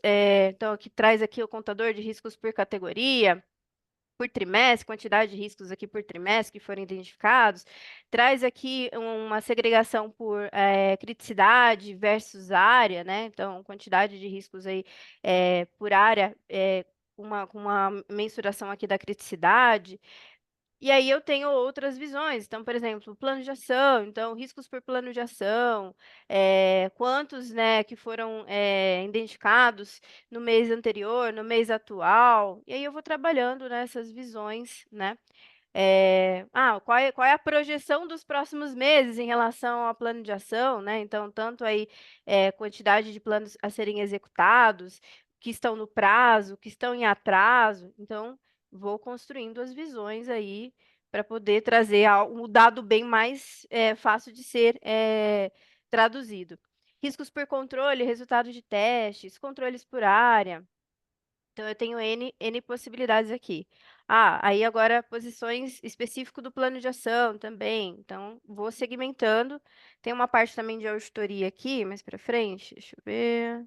então aqui traz aqui o contador de riscos por categoria, por trimestre, quantidade de riscos aqui por trimestre que foram identificados, traz aqui uma segregação por criticidade versus área, né? Então, quantidade de riscos aí por área, com uma mensuração aqui da criticidade. E aí eu tenho outras visões. Então, por exemplo, plano de ação, então riscos por plano de ação, quantos, né, que foram identificados no mês anterior, no mês atual. E aí eu vou trabalhando nessas visões, né? Qual é a projeção dos próximos meses em relação ao plano de ação, né? Então, tanto aí quantidade de planos a serem executados, que estão no prazo, que estão em atraso. Então, vou construindo as visões aí para poder trazer um dado bem mais fácil de ser traduzido. Riscos por controle, resultados de testes, controles por área. Então, eu tenho N possibilidades aqui. Ah, aí agora posições específico do plano de ação também. Então, vou segmentando. Tem uma parte também de auditoria aqui, mais para frente. Deixa eu ver.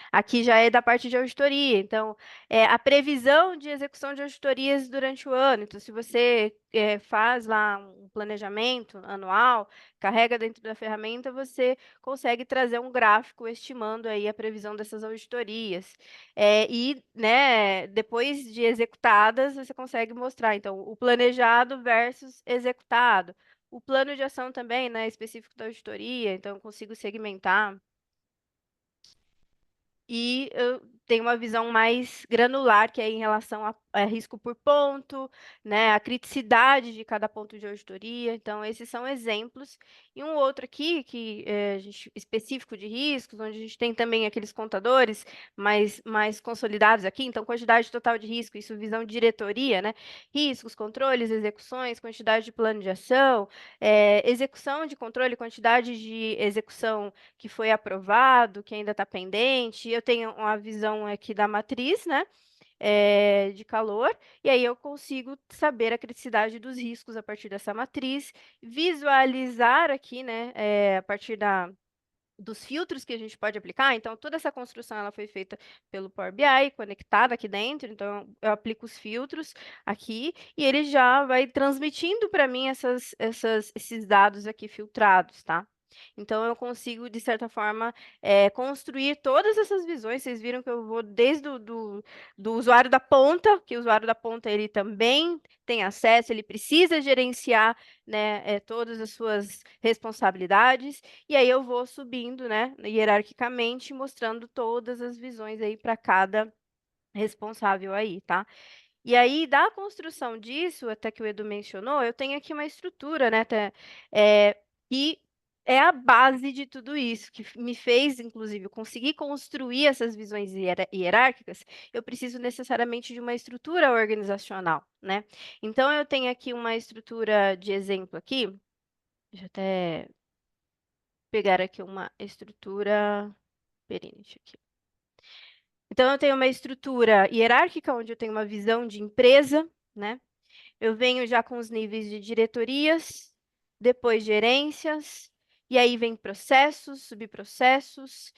Aqui já é da parte de auditoria, então, a previsão de execução de auditorias durante o ano. Então, se você faz lá um planejamento anual, carrega dentro da ferramenta, você consegue trazer um gráfico estimando aí a previsão dessas auditorias. E, né, depois de executadas, você consegue mostrar, então, o planejado versus executado. O plano de ação também, né, específico da auditoria, então eu consigo segmentar. E eu tenho uma visão mais granular, que é em relação a risco por ponto, né, a criticidade de cada ponto de auditoria. Então, esses são exemplos. E um outro aqui, que a gente, específico de riscos, onde a gente tem também aqueles contadores mais consolidados aqui. Então, quantidade total de risco, isso visão de diretoria, né? Riscos, controles, execuções, quantidade de plano de ação, execução de controle, quantidade de execução que foi aprovado, que ainda está pendente. Eu tenho uma visão aqui da matriz, né? De calor, e aí eu consigo saber a criticidade dos riscos a partir dessa matriz, visualizar aqui, né, a partir dos filtros que a gente pode aplicar. Então, toda essa construção ela foi feita pelo Power BI, conectada aqui dentro. Então, eu aplico os filtros aqui e ele já vai transmitindo para mim esses dados aqui filtrados, tá? Então, eu consigo, de certa forma, construir todas essas visões. Vocês viram que eu vou desde do usuário da ponta, que o usuário da ponta ele também tem acesso, ele precisa gerenciar, né, todas as suas responsabilidades. E aí eu vou subindo, né, hierarquicamente, mostrando todas as visões aí para cada responsável aí, tá? E aí, da construção disso, até que o Edu mencionou, eu tenho aqui uma estrutura, né, que é a base de tudo isso, que me fez, inclusive, eu conseguir construir essas visões hierárquicas. Eu preciso necessariamente de uma estrutura organizacional, né? Então, eu tenho aqui uma estrutura de exemplo aqui, deixa eu até pegar aqui uma estrutura Perinit aqui. Então, eu tenho uma estrutura hierárquica, onde eu tenho uma visão de empresa, né? Eu venho já com os níveis de diretorias, depois gerências, e aí vem processos, subprocessos,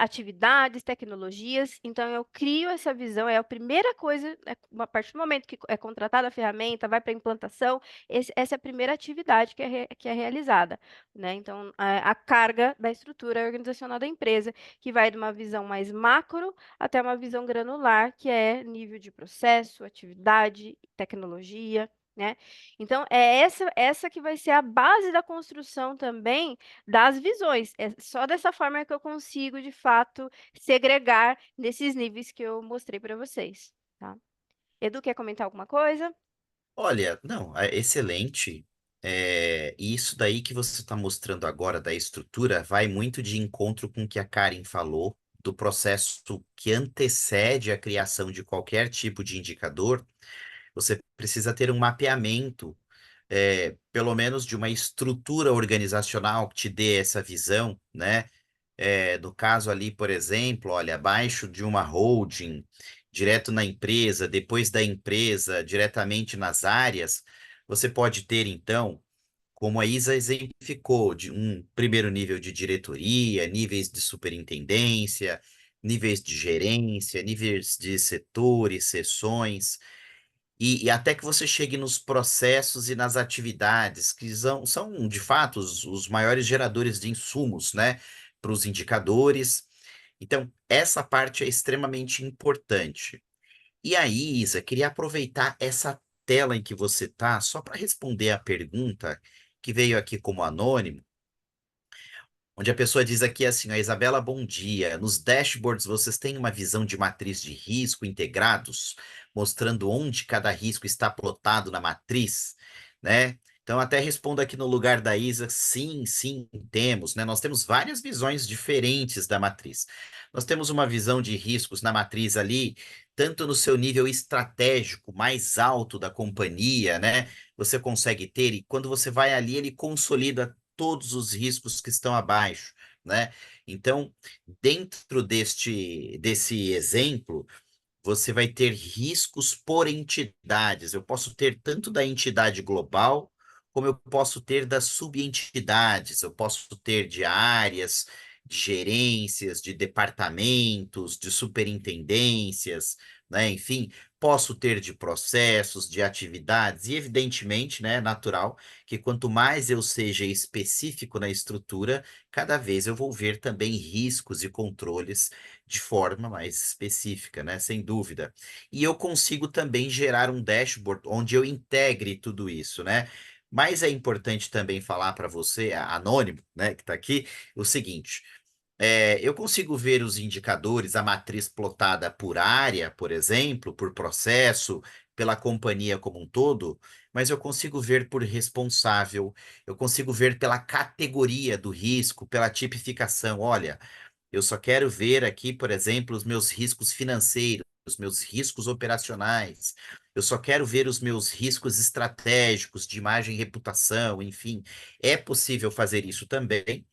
atividades, tecnologias. Então, eu crio essa visão, é a primeira coisa, a partir do momento que é contratada a ferramenta, vai para a implantação, essa é a primeira atividade que é realizada, né? Então, a carga da estrutura organizacional da empresa, que vai de uma visão mais macro até uma visão granular, que é nível de processo, atividade, tecnologia, né? Então, é essa que vai ser a base da construção também das visões. É só dessa forma que eu consigo, de fato, segregar nesses níveis que eu mostrei para vocês, tá? Edu, quer comentar alguma coisa? Olha, não, é excelente. E isso daí que você está mostrando agora da estrutura vai muito de encontro com o que a Karen falou, do processo que antecede a criação de qualquer tipo de indicador. Você precisa ter um mapeamento, pelo menos de uma estrutura organizacional que te dê essa visão, né? No caso ali, por exemplo, olha, abaixo de uma holding, direto na empresa, depois da empresa, diretamente nas áreas, você pode ter, então, como a Isa exemplificou, de um primeiro nível de diretoria, níveis de superintendência, níveis de gerência, níveis de setores, seções. E até que você chegue nos processos e nas atividades, que são de fato, os maiores geradores de insumos, né, para os indicadores. Então, essa parte é extremamente importante. E aí, Isa, queria aproveitar essa tela em que você está, só para responder a pergunta que veio aqui como anônimo, onde a pessoa diz aqui assim, a Isabela, bom dia. Nos dashboards vocês têm uma visão de matriz de risco integrados, mostrando onde cada risco está plotado na matriz, né? Então até respondo aqui no lugar da Isa, sim, sim, temos, né? Nós temos várias visões diferentes da matriz. Nós temos uma visão de riscos na matriz ali, tanto no seu nível estratégico mais alto da companhia, né? Você consegue ter, e quando você vai ali, ele consolida todos os riscos que estão abaixo, né? Então, dentro desse exemplo, você vai ter riscos por entidades. Eu posso ter tanto da entidade global, como eu posso ter das subentidades, eu posso ter de áreas, de gerências, de departamentos, de superintendências, né? Enfim, posso ter de processos, de atividades, e evidentemente, né, natural, que quanto mais eu seja específico na estrutura, cada vez eu vou ver também riscos e controles de forma mais específica, né? Sem dúvida. E eu consigo também gerar um dashboard onde eu integre tudo isso, né? Mas é importante também falar para você, anônimo, né, que está aqui, o seguinte: eu consigo ver os indicadores, a matriz plotada por área, por exemplo, por processo, pela companhia como um todo, mas eu consigo ver por responsável, eu consigo ver pela categoria do risco, pela tipificação. Olha, eu só quero ver aqui, por exemplo, os meus riscos financeiros, os meus riscos operacionais. Eu só quero ver os meus riscos estratégicos de imagem e reputação, enfim. É possível fazer isso também.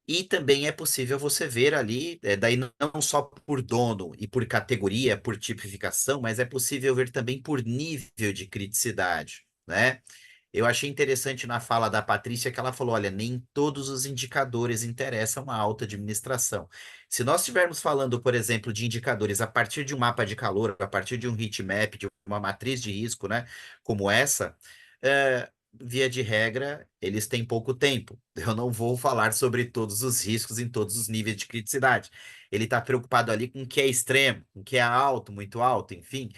E também é possível você ver ali, daí não só por dono e por categoria, por tipificação, mas é possível ver também por nível de criticidade, né? Eu achei interessante na fala da Patrícia que ela falou: olha, nem todos os indicadores interessam a alta administração. Se nós estivermos falando, por exemplo, de indicadores a partir de um mapa de calor, a partir de um heat map, de uma matriz de risco, né, como essa, via de regra, eles têm pouco tempo. Eu não vou falar sobre todos os riscos em todos os níveis de criticidade. Ele está preocupado ali com o que é extremo, com o que é alto, muito alto, enfim.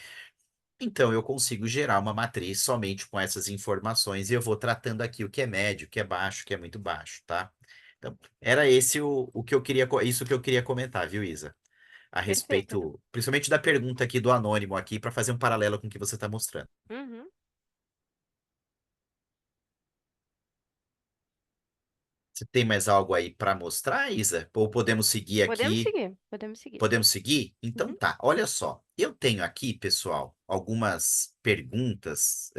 Então, eu consigo gerar uma matriz somente com essas informações e eu vou tratando aqui o que é médio, o que é baixo, o que é muito baixo, tá? Então, era esse o que eu queria, isso que eu queria comentar, viu, Isa? A Perfeito. respeito, principalmente da pergunta aqui do anônimo aqui, para fazer um paralelo com o que você está mostrando. Uhum. Você tem mais algo aí para mostrar, Isa? Ou podemos seguir Podemos aqui? seguir, podemos seguir. Podemos seguir? Então Uhum. tá, olha só. Eu tenho aqui, pessoal, algumas perguntas.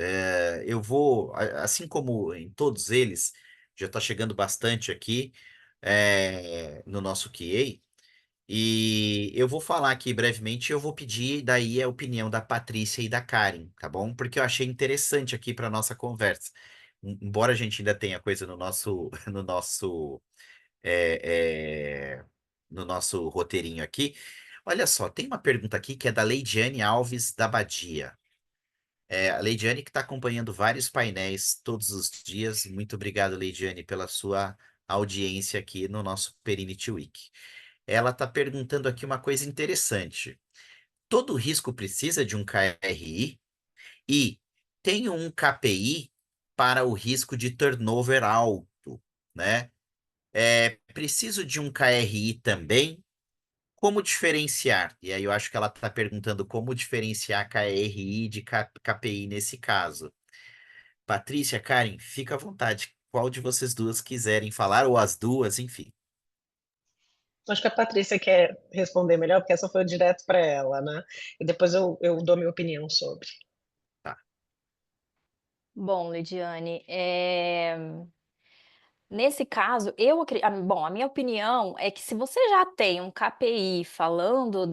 Eu vou, assim como em todos eles, já está chegando bastante aqui no nosso QA. E eu vou falar aqui brevemente, eu vou pedir daí a opinião da Patrícia e da Karen, tá bom? Porque eu achei interessante aqui para nossa conversa. Embora a gente ainda tenha coisa no nosso, é, é, no nosso roteirinho aqui. Olha só, tem uma pergunta aqui que é da Leidiane Alves da Badia. A Leidiane que está acompanhando vários painéis todos os dias. Muito obrigado, Leidiane, pela sua audiência aqui no nosso Perinity Week. Ela está perguntando aqui uma coisa interessante. Todo risco precisa de um KRI e tem um KPI para o risco de turnover alto, né? Preciso de um KRI também. Como diferenciar? E aí eu acho que ela está perguntando como diferenciar KRI de KPI nesse caso. Patrícia, Karen, fica à vontade. Qual de vocês duas quiserem falar, ou as duas, enfim. Acho que a Patrícia quer responder melhor, porque essa foi direto para ela, né? E depois eu dou minha opinião sobre. Tá. Bom, Lidiane, nesse caso, bom, a minha opinião é que se você já tem um KPI falando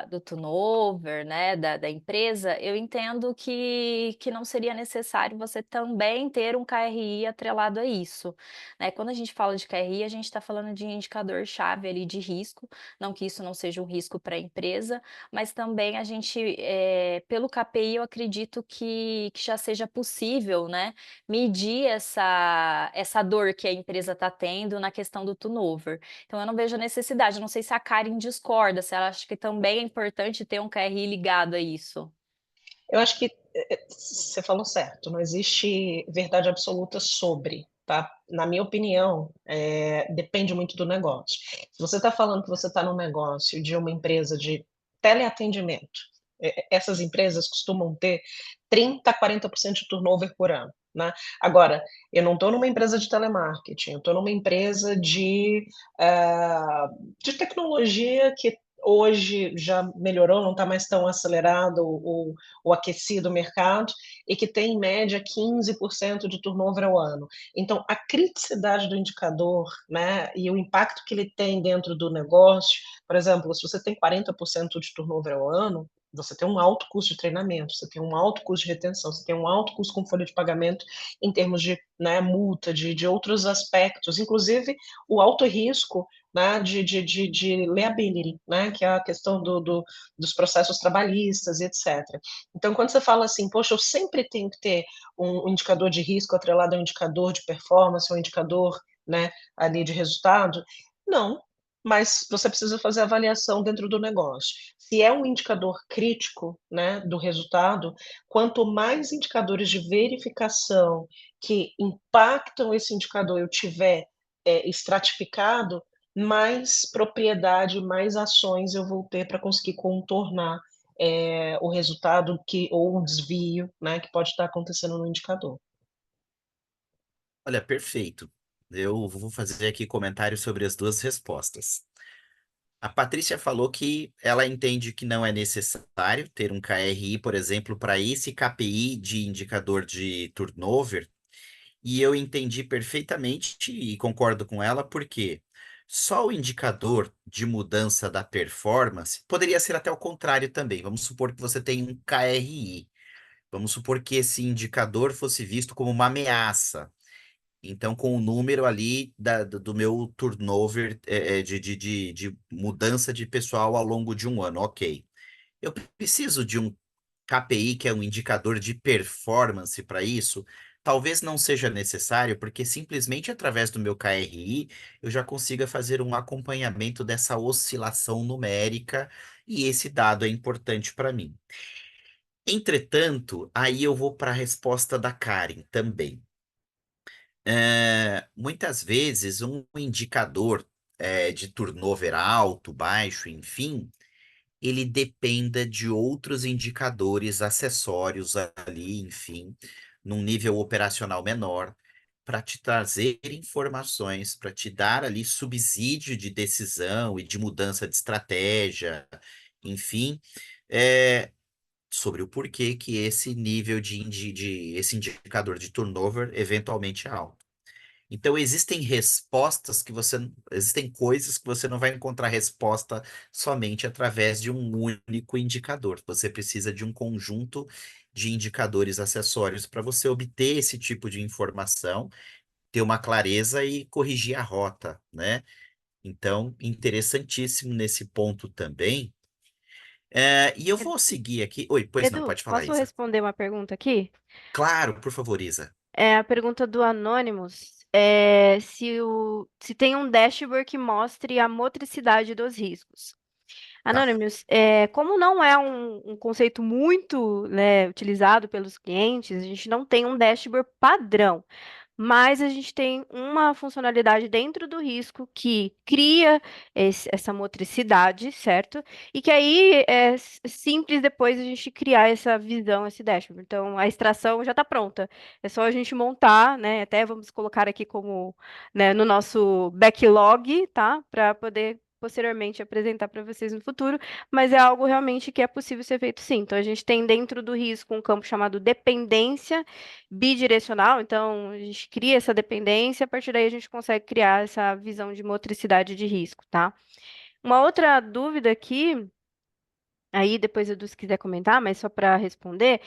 do turnover, né, da empresa, eu entendo que não seria necessário você também ter um KRI atrelado a isso, né? Quando a gente fala de KRI, a gente está falando de indicador-chave ali de risco, não que isso não seja um risco para a empresa, mas também a gente, pelo KPI, eu acredito que já seja possível, né, medir essa dor que a empresa está tendo na questão do turnover. Então, eu não vejo a necessidade. Eu não sei se a Karen discorda, se ela acha que também é importante ter um KRI ligado a isso. Eu acho que você falou certo, não existe verdade absoluta sobre, tá? Na minha opinião, depende muito do negócio. Se você está falando que você está no negócio de uma empresa de teleatendimento, essas empresas costumam ter 30, 40% de turnover por ano, né? Agora, eu não estou numa empresa de telemarketing, eu estou numa empresa de tecnologia que hoje já melhorou, não está mais tão acelerado o aquecido mercado, e que tem em média 15% de turnover ao ano. Então, a criticidade do indicador, né, e o impacto que ele tem dentro do negócio, por exemplo, se você tem 40% de turnover ao ano, você tem um alto custo de treinamento, você tem um alto custo de retenção, você tem um alto custo com folha de pagamento em termos de, né, multa, de outros aspectos, inclusive o alto risco, né, de liability, né, que é a questão dos processos trabalhistas e etc. Então, quando você fala assim, poxa, eu sempre tenho que ter um indicador de risco atrelado a um indicador de performance, um indicador, né, ali de resultado, não, mas você precisa fazer avaliação dentro do negócio. Se é um indicador crítico, né, do resultado, quanto mais indicadores de verificação que impactam esse indicador eu tiver estratificado, mais propriedade, mais ações eu vou ter para conseguir contornar o resultado que, ou um desvio, né, que pode estar acontecendo no indicador. Olha, perfeito. Eu vou fazer aqui comentários sobre as duas respostas. A Patrícia falou que ela entende que não é necessário ter um KRI, por exemplo, para esse KPI de indicador de turnover, e eu entendi perfeitamente e concordo com ela, porque só o indicador de mudança da performance poderia ser até o contrário também. Vamos supor que você tem um KRI. Vamos supor que esse indicador fosse visto como uma ameaça. Então, com o número ali do meu turnover de mudança de pessoal ao longo de um ano, ok. Eu preciso de um KPI, que é um indicador de performance para isso? Talvez não seja necessário, porque simplesmente através do meu KRI eu já consiga fazer um acompanhamento dessa oscilação numérica e esse dado é importante para mim. Entretanto, aí eu vou para a resposta da Karen também. Muitas vezes um indicador de turnover alto, baixo, enfim, ele dependa de outros indicadores acessórios ali, enfim, num nível operacional menor, para te trazer informações, para te dar ali subsídio de decisão e de mudança de estratégia, enfim, é, sobre o porquê que esse nível esse indicador de turnover eventualmente é alto. Então, existem coisas que você não vai encontrar resposta somente através de um único indicador. Você precisa de um conjunto de indicadores acessórios para você obter esse tipo de informação, ter uma clareza e corrigir a rota, né? Então, interessantíssimo nesse ponto também. E eu vou seguir aqui. Oi, pois não, Edu, pode falar, posso Isa. responder uma pergunta aqui? Claro, por favor, Isa. É a pergunta do Anonymous, se tem um dashboard que mostre a motricidade dos riscos. Tá. Anonymous, como não é um conceito muito, né, utilizado pelos clientes, a gente não tem um dashboard padrão. Mas a gente tem uma funcionalidade dentro do risco que cria essa motricidade, certo? E que aí é simples depois a gente criar essa visão, esse dashboard. Então, a extração já está pronta. É só a gente montar, né? Até vamos colocar aqui como, né, no nosso backlog, tá? Para poder posteriormente apresentar para vocês no futuro, mas é algo realmente que é possível ser feito sim. Então, a gente tem dentro do risco um campo chamado dependência bidirecional, então a gente cria essa dependência, a partir daí a gente consegue criar essa visão de motricidade de risco, tá? Uma outra dúvida aqui, aí depois Edu se quiser comentar, mas só para responder,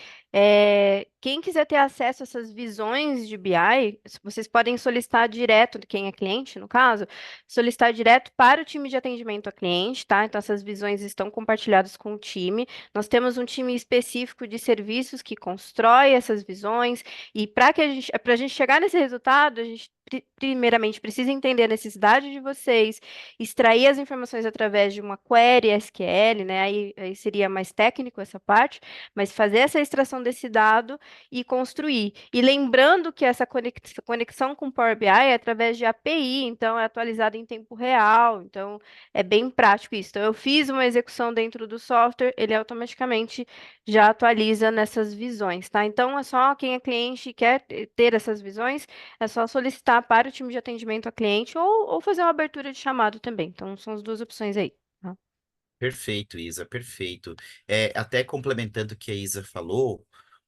quem quiser ter acesso a essas visões de BI, vocês podem solicitar direto, quem é cliente, no caso, solicitar direto para o time de atendimento a cliente, tá? Então essas visões estão compartilhadas com o time. Nós temos um time específico de serviços que constrói essas visões, e para a gente chegar nesse resultado, a gente primeiramente precisa entender a necessidade de vocês, extrair as informações através de uma query SQL, né? Aí seria mais técnico essa parte, mas fazer essa extração desse dado e construir. E lembrando que essa conexão com o Power BI é através de API, então é atualizada em tempo real, então é bem prático isso. Então, eu fiz uma execução dentro do software, ele automaticamente já atualiza nessas visões, tá? Então, é só quem é cliente e quer ter essas visões, é só solicitar para o time de atendimento a cliente ou fazer uma abertura de chamado também. Então, são as duas opções aí. Tá? Perfeito, Isa, perfeito. Até complementando o que a Isa falou,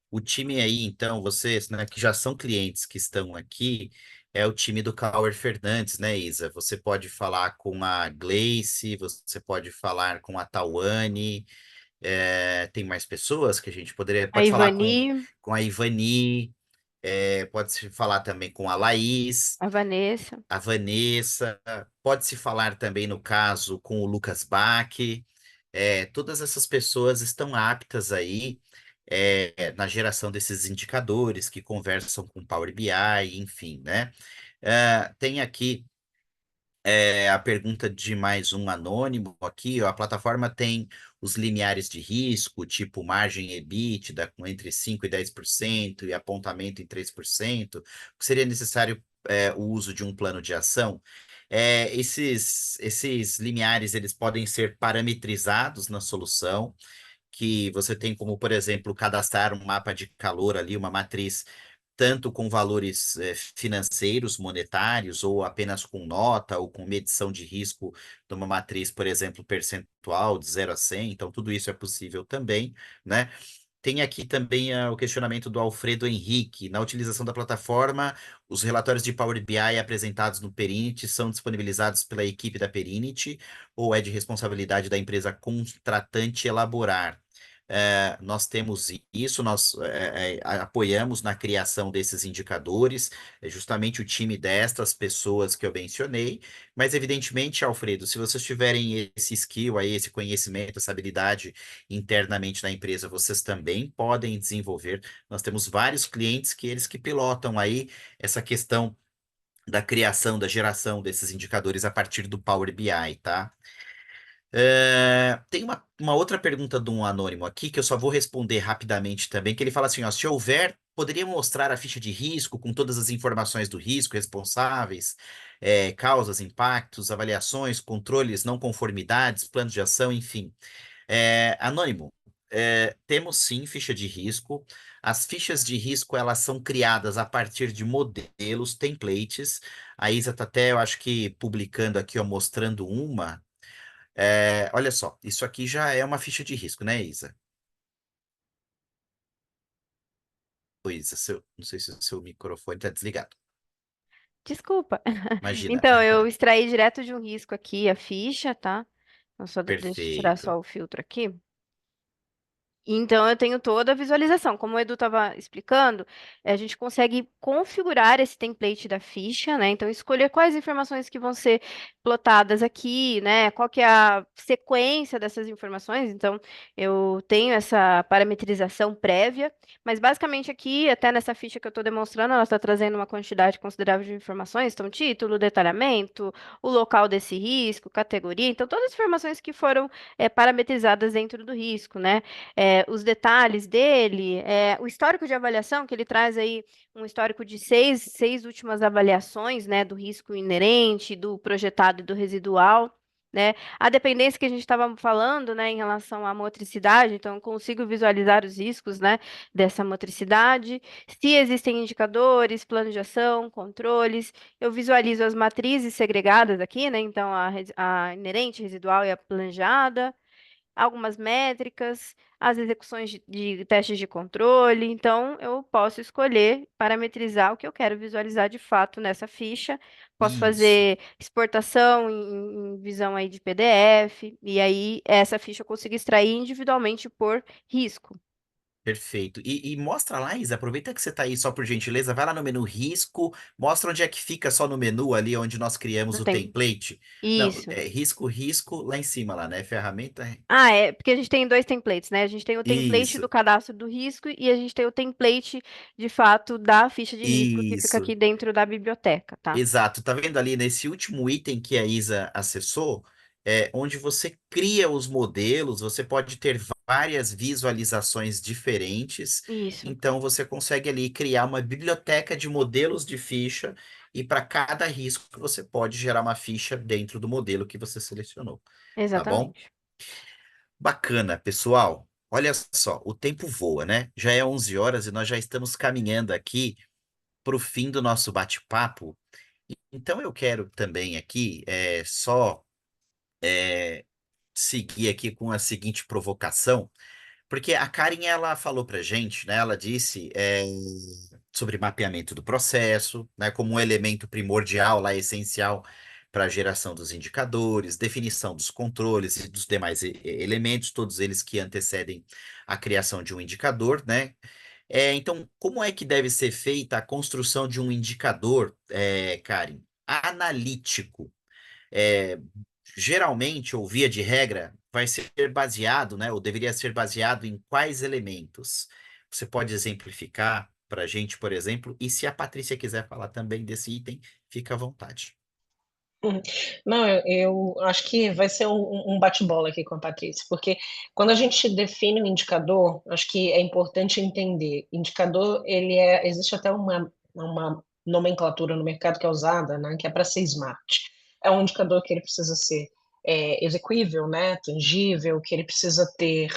o time aí, então, vocês, né, que já são clientes que estão aqui, é o time do Cauer Fernandes, né, Isa? Você pode falar com a Gleice, você pode falar com a Tawane, tem mais pessoas que a gente poderia, A pode falar Ivani, com a Ivani, pode-se falar também com a Laís, a Vanessa. a Vanessa, pode-se falar também, no caso, com o Lucas Bach. Todas essas pessoas estão aptas aí na geração desses indicadores que conversam com Power BI, enfim, né? Tem aqui a pergunta de mais um anônimo aqui, ó. A plataforma tem os limiares de risco, tipo margem EBITDA com entre 5% e 10% e apontamento em 3%. Seria necessário o uso de um plano de ação? Esses limiares eles podem ser parametrizados na solução, que você tem como, por exemplo, cadastrar um mapa de calor ali, uma matriz tanto com valores financeiros, monetários, ou apenas com nota, ou com medição de risco de uma matriz, por exemplo, percentual de 0 a 100. Então, tudo isso é possível também, né? Tem aqui também o questionamento do Alfredo Henrique. Na utilização da plataforma, os relatórios de Power BI apresentados no Perinit são disponibilizados pela equipe da Perinit ou é de responsabilidade da empresa contratante elaborar? Nós temos isso, nós apoiamos na criação desses indicadores, é justamente o time destas pessoas que eu mencionei, mas evidentemente, Alfredo, se vocês tiverem esse skill aí, esse conhecimento, essa habilidade internamente na empresa, vocês também podem desenvolver. Nós temos vários clientes que eles que pilotam aí essa questão da criação, da geração desses indicadores a partir do Power BI, tá? Tem uma outra pergunta de um anônimo aqui que eu só vou responder rapidamente também, que ele fala assim, ó, se houver, poderia mostrar a ficha de risco com todas as informações do risco, responsáveis, causas, impactos, avaliações, controles, não conformidades, planos de ação, enfim. Anônimo, temos sim ficha de risco. As fichas de risco, elas são criadas a partir de modelos, templates. A Isa está até, eu acho que, publicando aqui, ó, mostrando uma. Olha só, isso aqui já é uma ficha de risco, né, Isa? Ô, Isa, não sei se o seu microfone está desligado. Desculpa. Imagina. Então, eu extraí direto de um risco aqui a ficha, tá? Então, só deixa eu tirar Perfeito. só o filtro aqui. Então, eu tenho toda a visualização. Como o Edu estava explicando, a gente consegue configurar esse template da ficha, né? Então, escolher quais informações que vão ser plotadas aqui, né? Qual que é a sequência dessas informações. Então, eu tenho essa parametrização prévia, mas basicamente aqui, até nessa ficha que eu estou demonstrando, ela está trazendo uma quantidade considerável de informações. Então, título, detalhamento, o local desse risco, categoria. Então, todas as informações que foram parametrizadas dentro do risco, né? Os detalhes dele, o histórico de avaliação, que ele traz aí um histórico de seis últimas avaliações, né, do risco inerente, do projetado e do residual, né? A dependência que a gente estava falando, né, em relação à motricidade, então eu consigo visualizar os riscos, né, dessa motricidade. Se existem indicadores, plano de ação, controles, eu visualizo as matrizes segregadas aqui, né? Então a inerente, residual e a planejada, algumas métricas, as execuções de testes de controle. Então, eu posso escolher parametrizar o que eu quero visualizar de fato nessa ficha. Posso Isso. fazer exportação em visão aí de PDF, e aí essa ficha eu consigo extrair individualmente por risco. Perfeito. E mostra lá, Isa, aproveita que você está aí só por gentileza, vai lá no menu risco, mostra onde é que fica só no menu ali onde nós criamos Não o tem template. Não, isso. é risco, risco lá em cima lá, né? Ferramenta. Ah, é, porque a gente tem dois templates, né? A gente tem o template do Isso, cadastro do risco e a gente tem o template, de fato, da ficha de risco que fica isso. aqui dentro da biblioteca, tá? Exato, tá vendo ali nesse último item que a Isa acessou, onde você cria os modelos, você pode ter várias visualizações diferentes, Isso, então você consegue ali criar uma biblioteca de modelos de ficha, e para cada risco você pode gerar uma ficha dentro do modelo que você selecionou, tá bom? exatamente. Bacana, pessoal. Olha só, o tempo voa, né? Já é 11 horas e nós já estamos caminhando aqui para o fim do nosso bate-papo. Então eu quero também aqui só seguir aqui com a seguinte provocação, porque a Karen, ela falou pra gente, né? Ela disse sobre mapeamento do processo, né? Como um elemento primordial, lá, essencial para a geração dos indicadores, definição dos controles e dos demais elementos, todos eles que antecedem a criação de um indicador, né? Então, como é que deve ser feita a construção de um indicador, Karen, analítico? É, Geralmente, ou via de regra, vai ser baseado, né, ou deveria ser baseado em quais elementos? Você pode exemplificar para a gente, por exemplo, e se a Patrícia quiser falar também desse item, fica à vontade. Uhum. Não, eu acho que vai ser um bate-bola aqui com a Patrícia, porque quando a gente define um indicador, acho que é importante entender. Indicador, existe até uma nomenclatura no mercado que é usada, né, que é para ser SMART. É um indicador que ele precisa ser exequível, né, tangível, que ele precisa ter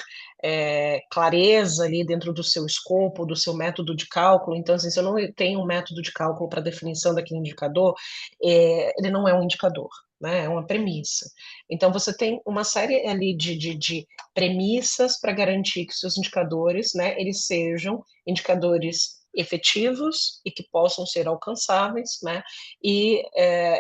clareza ali dentro do seu escopo, do seu método de cálculo. Então, assim, se eu não tenho um método de cálculo para definição daquele indicador, ele não é um indicador, né? É uma premissa. Então, você tem uma série ali de premissas para garantir que seus indicadores, né, eles sejam indicadores efetivos e que possam ser alcançáveis, né? E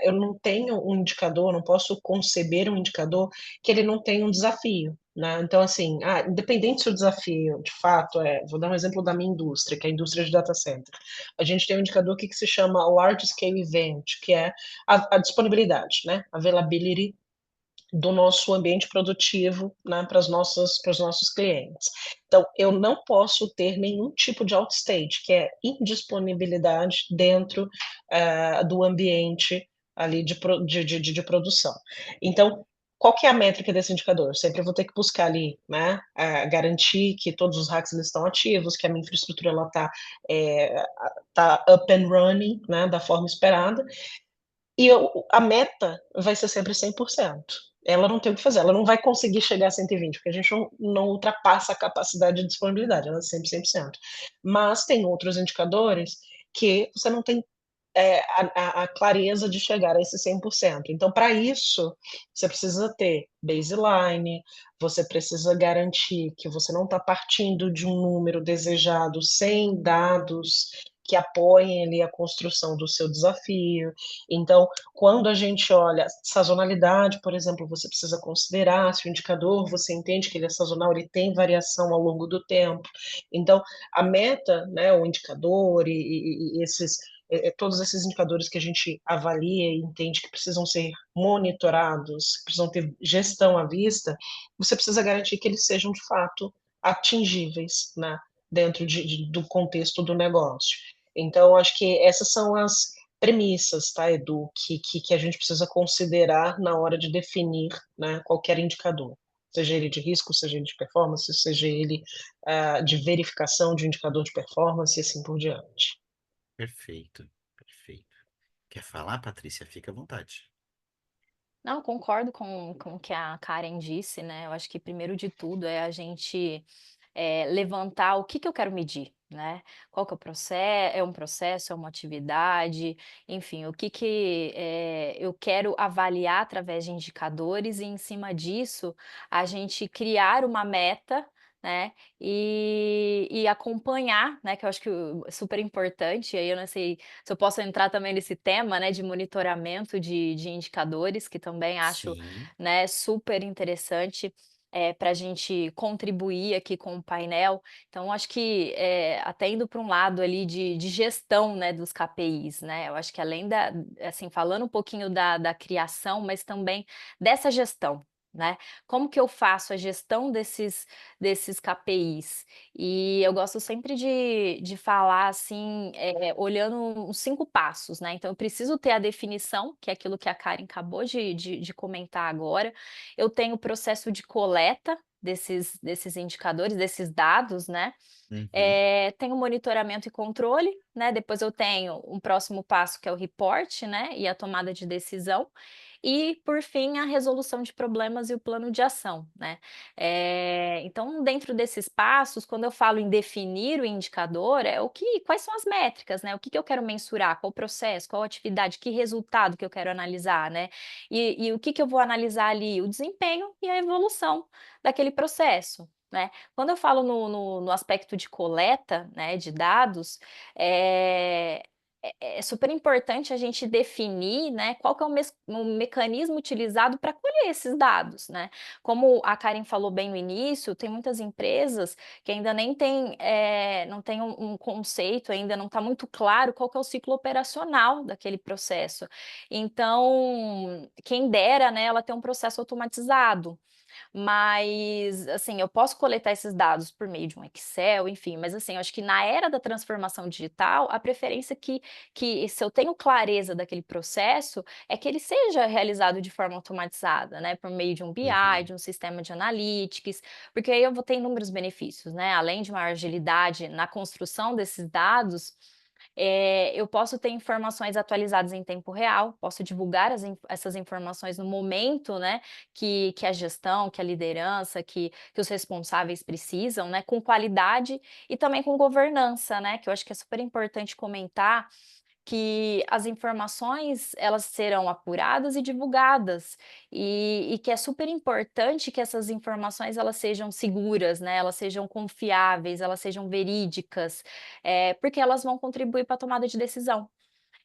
eu não tenho um indicador, não posso conceber um indicador que ele não tenha um desafio, né? Então, assim, independente se o desafio, de fato, vou dar um exemplo da minha indústria, que é a indústria de data center. A gente tem um indicador aqui que se chama Large Scale Event, que é a disponibilidade, né? Availability do nosso ambiente produtivo, né, para os nossos clientes. Então, eu não posso ter nenhum tipo de outstage, que é indisponibilidade dentro do ambiente ali de produção. Então, qual que é a métrica desse indicador? Eu sempre vou ter que buscar ali, né, garantir que todos os racks eles estão ativos, que a minha infraestrutura ela tá up and running, né, da forma esperada, e a meta vai ser sempre 100%. Ela não tem o que fazer, ela não vai conseguir chegar a 120, porque a gente não ultrapassa a capacidade de disponibilidade, ela é sempre 100%. Mas tem outros indicadores que você não tem a clareza de chegar a esse 100%. Então, para isso, você precisa ter baseline, você precisa garantir que você não está partindo de um número desejado sem dados que apoiem ali a construção do seu desafio. Então, quando a gente olha sazonalidade, por exemplo, você precisa considerar se o indicador, você entende que ele é sazonal, ele tem variação ao longo do tempo. Então, a meta, né, o indicador e todos esses indicadores que a gente avalia e entende que precisam ser monitorados, precisam ter gestão à vista, você precisa garantir que eles sejam de fato atingíveis, né, dentro do contexto do negócio. Então, acho que essas são as premissas, tá, Edu, que a gente precisa considerar na hora de definir, né, qualquer indicador, seja ele de risco, seja ele de performance, seja ele de verificação de indicador de performance e assim por diante. Perfeito, perfeito. Quer falar, Patrícia? Fica à vontade. Não, concordo com o que a Karen disse, né? Eu acho que primeiro de tudo é a gente levantar o que eu quero medir, né? Qual que é o processo? É um processo, é uma atividade, enfim, o que eu quero avaliar através de indicadores e em cima disso a gente criar uma meta, né? E acompanhar, né? Que eu acho que é super importante. Aí eu não sei se eu posso entrar também nesse tema, né? De monitoramento de indicadores, que também acho, Sim, né? Super interessante para a gente contribuir aqui com o painel. Então, acho que até indo para um lado ali de gestão, né, dos KPIs, né? Eu acho que além assim, falando um pouquinho da criação, mas também dessa gestão. Né? Como que eu faço a gestão desses KPIs? E eu gosto sempre de falar assim, olhando uns 5 passos, né? Então, eu preciso ter a definição, que é aquilo que a Karen acabou de comentar agora. Eu tenho o processo de coleta desses indicadores, desses dados, né? uhum, Tenho monitoramento e controle, né? Depois eu tenho um próximo passo que é o report, né? E a tomada de decisão. E, por fim, a resolução de problemas e o plano de ação, né? Então, dentro desses passos, quando eu falo em definir o indicador, quais são as métricas, né? O que que eu quero mensurar, qual o processo, qual a atividade, que resultado que eu quero analisar, né? E o que que eu vou analisar ali? O desempenho e a evolução daquele processo. Né? Quando eu falo no aspecto de coleta, né, de dados, é, é super importante a gente definir, né, qual que é o mecanismo utilizado para colher esses dados, né? Como a Karen falou bem no início, tem muitas empresas que ainda nem tem, não tem um conceito, ainda não está muito claro qual que é o ciclo operacional daquele processo. Então, quem dera, né, ela ter um processo automatizado. Mas, assim, eu posso coletar esses dados por meio de um Excel, enfim, mas assim, eu acho que na era da transformação digital, a preferência que se eu tenho clareza daquele processo, é que ele seja realizado de forma automatizada, né, por meio de um BI, Uhum. de um sistema de analytics, porque aí eu vou ter inúmeros benefícios, né, além de maior agilidade na construção desses dados, eu posso ter informações atualizadas em tempo real, posso divulgar essas informações no momento, né, que a gestão, que a liderança, que os responsáveis precisam, né, com qualidade e também com governança, né, que eu acho que é super importante comentar que as informações elas serão apuradas e divulgadas e que é super importante que essas informações elas sejam seguras, né, elas sejam confiáveis, elas sejam verídicas, porque elas vão contribuir para a tomada de decisão.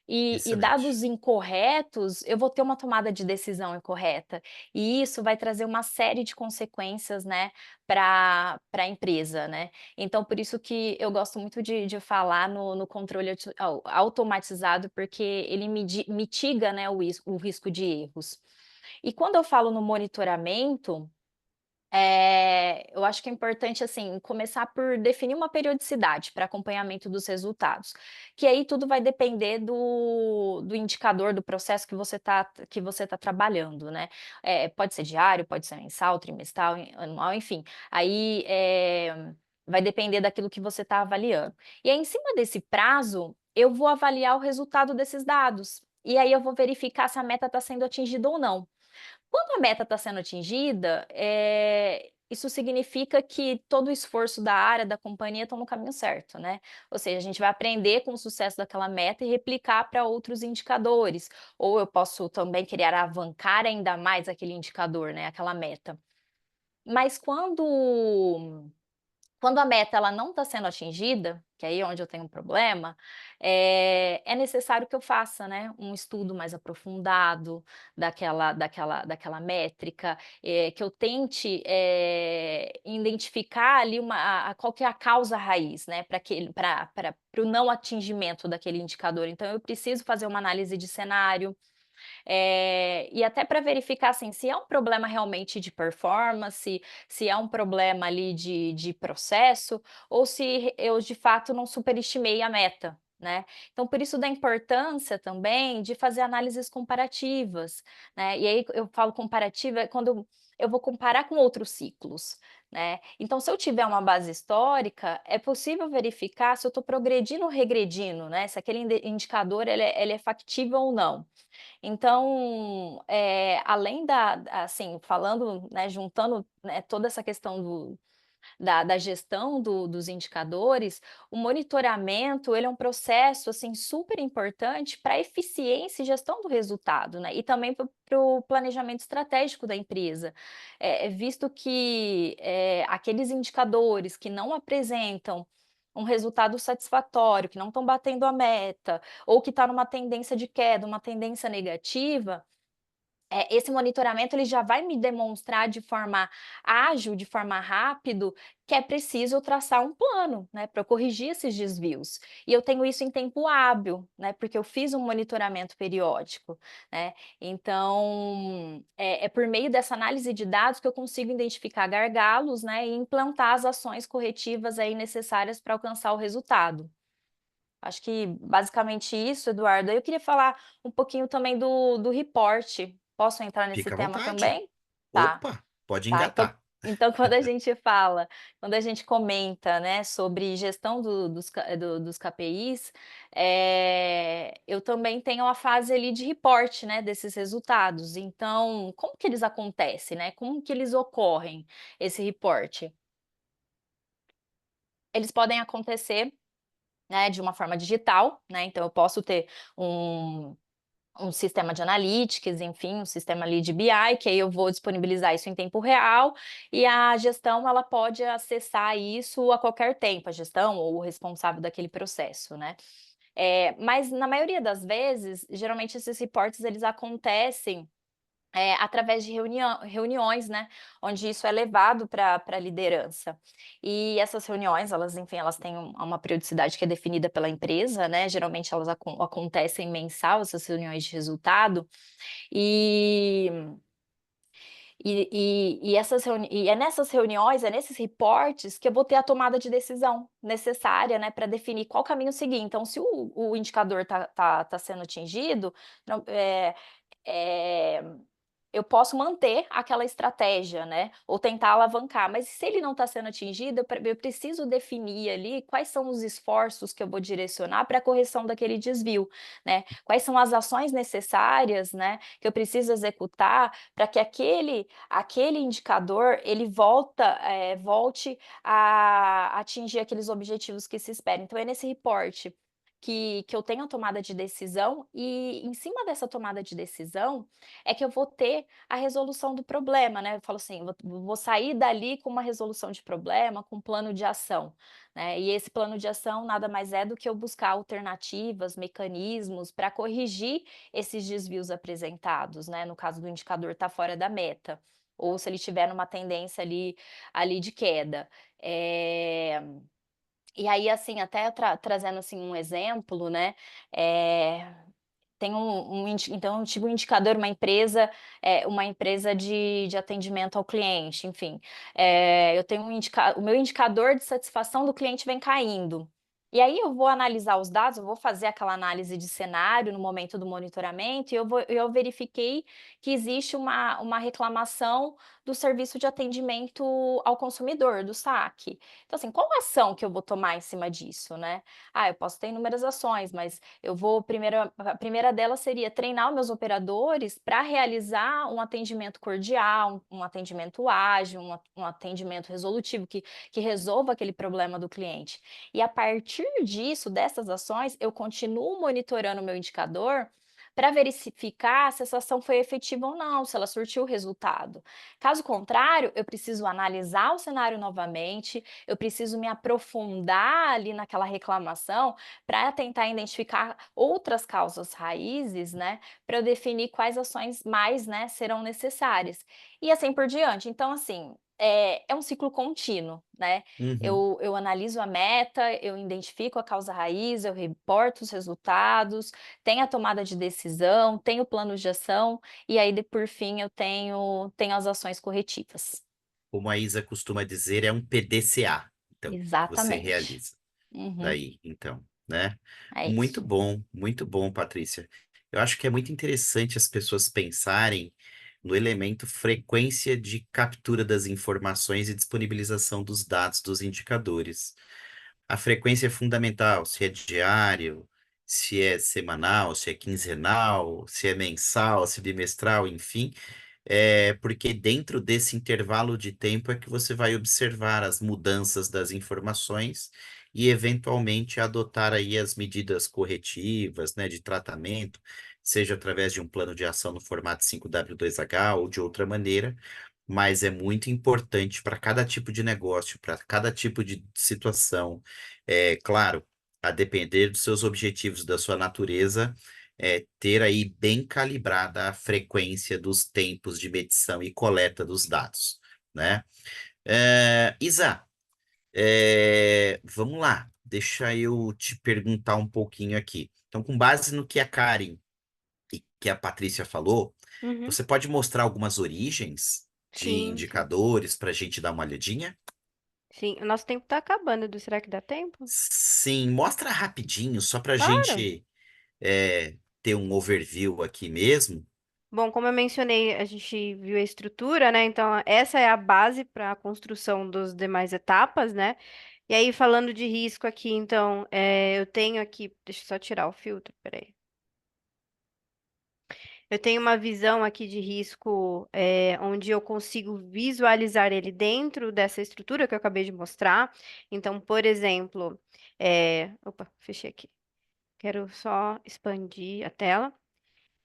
E Excelente. dados incorretos, eu vou ter uma tomada de decisão incorreta, e isso vai trazer uma série de consequências, né, para a empresa, né. Então por isso que eu gosto muito de falar no controle automatizado, porque ele mitiga, né, o risco de erros. E quando eu falo no monitoramento, eu acho que é importante, assim, começar por definir uma periodicidade para acompanhamento dos resultados, que aí tudo vai depender do indicador do processo que você tá trabalhando, né. Pode ser diário, pode ser mensal, trimestral, anual, enfim. Aí, vai depender daquilo que você está avaliando. E aí, em cima desse prazo, eu vou avaliar o resultado desses dados, e aí eu vou verificar se a meta está sendo atingida ou não. Quando a meta está sendo atingida, isso significa que todo o esforço da área, da companhia estão no caminho certo, né. Ou seja, a gente vai aprender com o sucesso daquela meta e replicar para outros indicadores, ou eu posso também querer alavancar ainda mais aquele indicador, né, aquela meta. Mas quando a meta ela não está sendo atingida, que aí é onde eu tenho um problema, é necessário que eu faça, né, um estudo mais aprofundado daquela métrica, que eu tente, identificar ali qual que é a causa raiz, né, para o não atingimento daquele indicador. Então eu preciso fazer uma análise de cenário, e até para verificar, assim, se é um problema realmente de performance, se é um problema ali de processo, ou se eu de fato não superestimei a meta, né. Então por isso da importância também de fazer análises comparativas, né, e aí eu falo comparativa, é quando eu vou comparar com outros ciclos, né. Então se eu tiver uma base histórica, é possível verificar se eu estou progredindo ou regredindo, né, se aquele indicador ele é factível ou não. Então, além assim, falando, né, juntando, né, toda essa questão da gestão dos indicadores, o monitoramento, ele é um processo, assim, super importante para a eficiência e gestão do resultado, né, e também para o planejamento estratégico da empresa. Visto que, aqueles indicadores que não apresentam um resultado satisfatório, que não estão batendo a meta, ou que está numa tendência de queda, uma tendência negativa, esse monitoramento ele já vai me demonstrar de forma ágil, de forma rápido, que é preciso traçar um plano, né, para corrigir esses desvios. E eu tenho isso em tempo hábil, né, porque eu fiz um monitoramento periódico, né. Então, é por meio dessa análise de dados que eu consigo identificar gargalos, né, e implantar as ações corretivas aí necessárias para alcançar o resultado. Acho que basicamente isso, Eduardo. Aí eu queria falar um pouquinho também do reporte. Posso entrar nesse Fica à tema vontade. também? Tá, Opa, pode tá. Então engatar. Então, quando a gente fala, quando a gente comenta, né, sobre gestão dos KPIs, eu também tenho a fase ali de report, né, desses resultados. Então, como que eles acontecem, né? Como que eles ocorrem, esse report? Eles podem acontecer, né, de uma forma digital, né? Então, eu posso ter um um sistema de analytics, enfim, um sistema ali de BI, que aí eu vou disponibilizar isso em tempo real, e a gestão ela pode acessar isso a qualquer tempo, a gestão ou o responsável daquele processo, né. Mas na maioria das vezes, geralmente esses reportes eles acontecem, através de reuniões, né, onde isso é levado para a liderança. E essas reuniões, elas, enfim, elas têm uma periodicidade que é definida pela empresa, né, geralmente elas acontecem mensal, essas reuniões de resultado, e e é nessas reuniões, é nesses reportes que eu vou ter a tomada de decisão necessária, né, para definir qual caminho seguir. Então se o indicador tá sendo atingido, não eh eu posso manter aquela estratégia, né, ou tentar alavancar, mas se ele não está sendo atingido, eu preciso definir ali quais são os esforços que eu vou direcionar para a correção daquele desvio, né. Quais são as ações necessárias, né, que eu preciso executar para que aquele indicador ele volte a atingir aqueles objetivos que se espera. Então é nesse reporte que eu tenho a tomada de decisão e em cima dessa tomada de decisão, é que eu vou ter a resolução do problema, né, eu falo assim, vou sair dali com uma resolução de problema, com um plano de ação, né, e esse plano de ação nada mais é do que eu buscar alternativas, mecanismos para corrigir esses desvios apresentados, né, no caso do indicador estar fora da meta, ou se ele tiver numa tendência ali de queda. Eh e aí, assim, até trazendo, assim, um exemplo, né, eh, tem então eu tive um indicador, uma empresa de atendimento ao cliente, enfim, eu tenho o meu indicador de satisfação do cliente vem caindo. E aí eu vou analisar os dados, eu vou fazer aquela análise de cenário no momento do monitoramento e eu verifiquei que existe uma reclamação do serviço de atendimento ao consumidor, do SAC. Então assim, qual ação que eu vou tomar em cima disso, né? Eu posso ter inúmeras ações, mas a primeira delas seria treinar os meus operadores para realizar um atendimento cordial, um atendimento ágil, um atendimento resolutivo que resolva aquele problema do cliente. E a partir disso, dessas ações, eu continuo monitorando o meu indicador para verificar se essa ação foi efetiva ou não, se ela surtiu o resultado. Caso contrário, eu preciso analisar o cenário novamente, eu preciso me aprofundar ali naquela reclamação para tentar identificar outras causas raízes, né, para eu definir quais ações mais, né, serão necessárias. E assim por diante. Então, assim, é um ciclo contínuo, né? Uhum. Eu analiso a meta, eu identifico a causa raiz, eu reporto os resultados, tenho a tomada de decisão, tenho o plano de ação, e aí, por fim, eu tenho as ações corretivas. Como a Isa costuma dizer, é um PDCA, então, que você Exatamente. realiza. Uhum, Daí, então, né? é isso. Muito bom, Patrícia. Eu acho que é muito interessante as pessoas pensarem no elemento frequência de captura das informações e disponibilização dos dados dos indicadores. A frequência é fundamental, se é diário, se é semanal, se é quinzenal, se é mensal, se é bimestral, enfim, porque dentro desse intervalo de tempo é que você vai observar as mudanças das informações e eventualmente adotar aí as medidas corretivas, né, de tratamento, seja através de um plano de ação no formato 5W2H ou de outra maneira, mas é muito importante para cada tipo de negócio, para cada tipo de situação. É claro, a depender dos seus objetivos, da sua natureza, ter aí bem calibrada a frequência dos tempos de medição e coleta dos dados, né? Isa, vamos lá, deixa eu te perguntar um pouquinho aqui. Então, com base no que a Karen e que a Patrícia falou, Uhum. você pode mostrar algumas origens de Sim, sim. indicadores para a gente dar uma olhadinha? Sim, o nosso tempo tá acabando, Edu. Será que dá tempo? Sim, mostra rapidinho, só para a Claro. gente ter um overview aqui mesmo. Bom, como eu mencionei, a gente viu a estrutura, né? Então, essa é a base para a construção das demais etapas, né? E aí, falando de risco aqui, então, eu tenho aqui, deixa eu só tirar o filtro, peraí. Eu tenho uma visão aqui de risco, onde eu consigo visualizar ele dentro dessa estrutura que eu acabei de mostrar. Então, por exemplo, opa, fechei aqui. Quero só expandir a tela.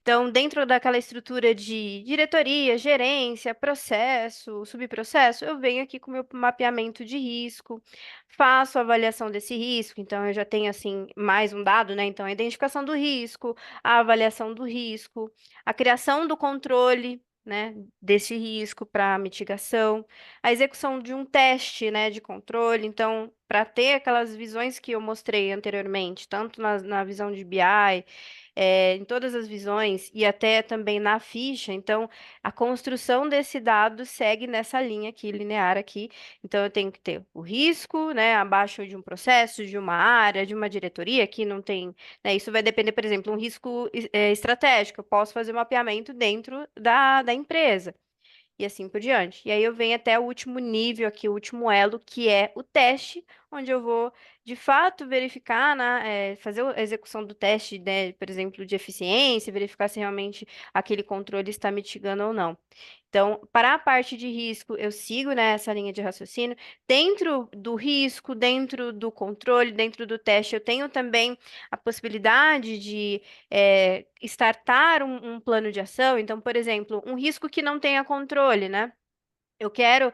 Então, dentro daquela estrutura de diretoria, gerência, processo, subprocesso, eu venho aqui com o meu mapeamento de risco, faço a avaliação desse risco. Então, eu já tenho assim mais um dado, né? Então, a identificação do risco, a avaliação do risco, a criação do controle, né, desse risco para mitigação, a execução de um teste, né, de controle. Então, para ter aquelas visões que eu mostrei anteriormente, tanto na visão de BI, em todas as visões e até também na ficha. Então, a construção desse dado segue nessa linha aqui, linear aqui. Então, eu tenho que ter o risco, né, abaixo de um processo, de uma área, de uma diretoria, que não tem, né, isso vai depender, por exemplo, um risco estratégico. Eu posso fazer um mapeamento dentro da empresa e assim por diante. E aí eu venho até o último nível aqui, o último elo, que é o teste, onde eu vou de fato verificar, né, fazer a execução do teste, né, por exemplo, de eficiência, verificar se realmente aquele controle está mitigando ou não. Então, para a parte de risco, eu sigo nessa linha de raciocínio. Dentro do risco, dentro do controle, dentro do teste, eu tenho também a possibilidade de startar um plano de ação. Então, por exemplo, um risco que não tenha controle, né? Eu quero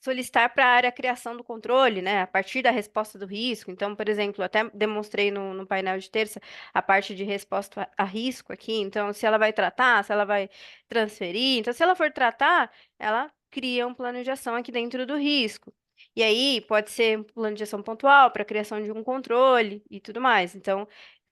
solicitar para a área a criação do controle, né, a partir da resposta do risco. Então, por exemplo, até demonstrei no painel de terça a parte de resposta a risco aqui. Então, se ela vai tratar, se ela vai transferir. Então, se ela for tratar, ela cria um plano de ação aqui dentro do risco. E aí, pode ser um plano de ação pontual para a criação de um controle e tudo mais. Então,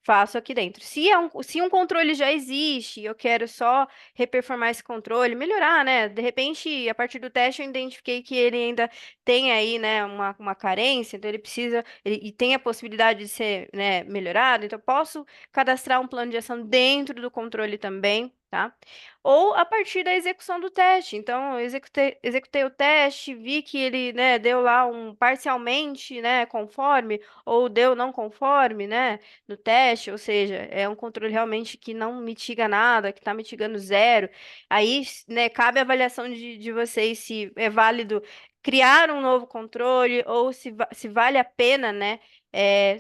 faço aqui dentro. Se um controle já existe, e eu quero só reperformar esse controle, melhorar, né? De repente, a partir do teste, eu identifiquei que ele ainda tem aí, né, uma carência, então ele precisa, e tem a possibilidade de ser, né, melhorado, então eu posso cadastrar um plano de ação dentro do controle também, tá? Ou a partir da execução do teste. Então, eu executei o teste, vi que ele, né, deu lá um parcialmente, né, conforme, ou deu não conforme, né, no teste, ou seja, é um controle realmente que não mitiga nada, que está mitigando zero. Aí, né, cabe a avaliação de vocês se é válido criar um novo controle ou se vale a pena, né,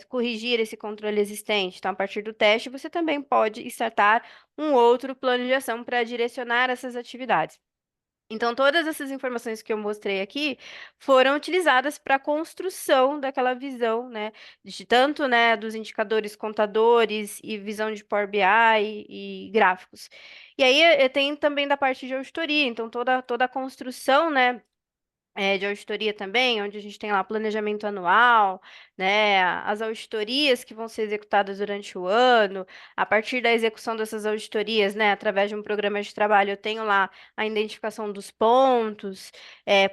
corrigir esse controle existente. Então, a partir do teste, você também pode startar um outro plano de ação para direcionar essas atividades. Então, todas essas informações que eu mostrei aqui foram utilizadas para a construção daquela visão, né, de tanto, né, dos indicadores contadores e visão de Power BI e gráficos. E aí, tem também da parte de auditoria, então toda a construção, né, de auditoria também, onde a gente tem lá planejamento anual, né, as auditorias que vão ser executadas durante o ano. A partir da execução dessas auditorias, né, através de um programa de trabalho, eu tenho lá a identificação dos pontos,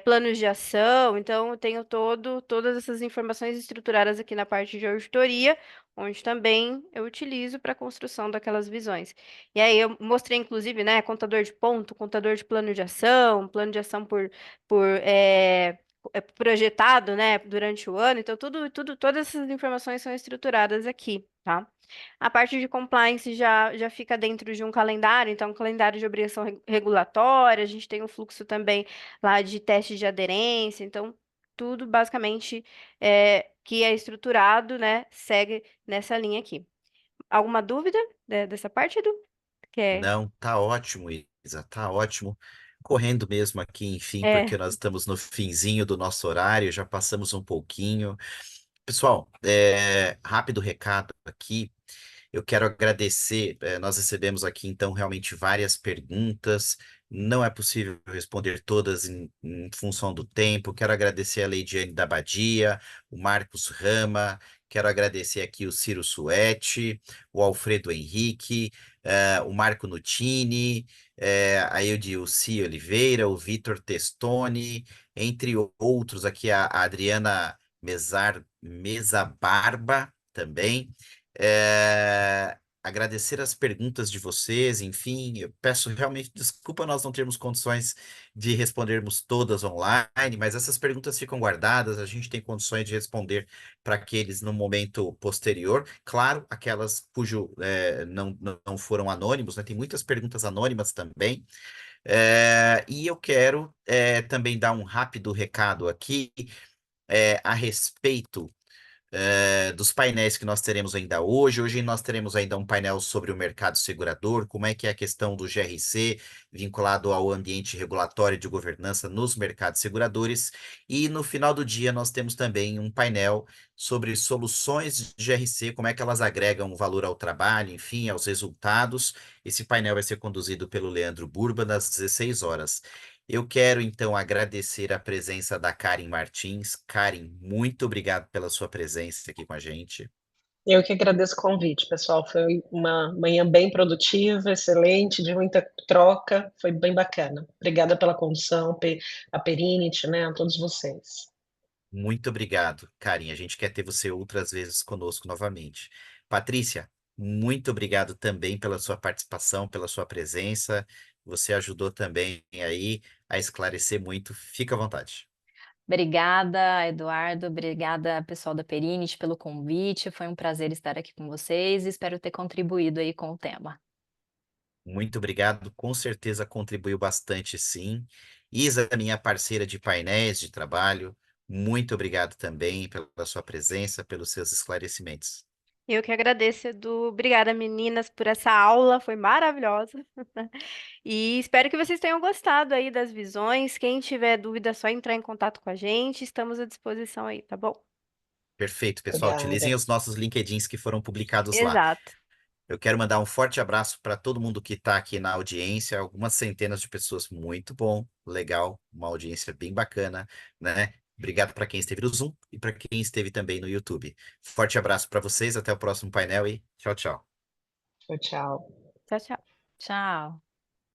planos de ação. Então, eu tenho todas essas informações estruturadas aqui na parte de auditoria, onde também eu utilizo para a construção daquelas visões. E aí eu mostrei, inclusive, né, contador de ponto, contador de plano de ação por projetado, né, durante o ano. Então, todas essas informações são estruturadas aqui, tá? A parte de compliance já fica dentro de um calendário, então, um calendário de obrigação regulatória, a gente tem um fluxo também lá de teste de aderência, então, tudo basicamente que é estruturado, né, segue nessa linha aqui. Alguma dúvida dessa parte, Edu? Que Não, tá ótimo, Isa, tá ótimo. Correndo mesmo aqui, enfim, é, porque nós estamos no finzinho do nosso horário, já passamos um pouquinho. Pessoal, rápido recado aqui. Eu quero agradecer. Nós recebemos aqui, então, realmente várias perguntas. Não é possível responder todas em função do tempo. Quero agradecer a Leidiane da Badia, o Marcos Rama, quero agradecer aqui o Ciro Suete, o Alfredo Henrique, o Marco Nutini, a Eudilci Oliveira, o Vitor Testoni, entre outros aqui, a Adriana Mesa Barba também. agradecer as perguntas de vocês, enfim, eu peço realmente desculpa nós não termos condições de respondermos todas online, mas essas perguntas ficam guardadas, a gente tem condições de responder para aqueles no momento posterior. Claro, aquelas cujo não foram anônimos, né? Tem muitas perguntas anônimas também. E eu quero também dar um rápido recado aqui a respeito dos painéis que nós teremos ainda hoje. Hoje nós teremos ainda um painel sobre o mercado segurador, como é que é a questão do GRC vinculado ao ambiente regulatório de governança nos mercados seguradores. E no final do dia nós temos também um painel sobre soluções de GRC, como é que elas agregam valor ao trabalho, enfim, aos resultados. Esse painel vai ser conduzido pelo Leandro Burba, às 16 horas. Eu quero então agradecer a presença da Karen Martins. Karen, muito obrigado pela sua presença aqui com a gente. Eu que agradeço o convite, pessoal. Foi uma manhã bem produtiva, excelente, de muita troca, foi bem bacana. Obrigada pela condução, a Perinit, né, a todos vocês. Muito obrigado, Karen. A gente quer ter você outras vezes conosco novamente. Patrícia, muito obrigado também pela sua participação, pela sua presença. Você ajudou também aí a esclarecer muito. Fica à vontade. Obrigada, Eduardo. Obrigada, pessoal da Perinit, pelo convite. Foi um prazer estar aqui com vocês. Espero ter contribuído aí com o tema. Muito obrigado, com certeza contribuiu bastante, sim. Isa, minha parceira de painéis de trabalho, muito obrigado também pela sua presença, pelos seus esclarecimentos. Eu que agradeço, Edu. Obrigada, meninas, por essa aula, foi maravilhosa. E espero que vocês tenham gostado aí das visões. Quem tiver dúvida, é só entrar em contato com a gente. Estamos à disposição aí, tá bom? Perfeito, pessoal. Utilizem Obrigada. os nossos LinkedIns que foram publicados lá. Exato. Eu quero mandar um forte abraço para todo mundo que está aqui na audiência, algumas centenas de pessoas, muito bom, legal, uma audiência bem bacana, né? Obrigado para quem esteve no Zoom e para quem esteve também no YouTube. Forte abraço para vocês, até o próximo painel e tchau, tchau. Tchau, tchau. Tchau, tchau. Tchau.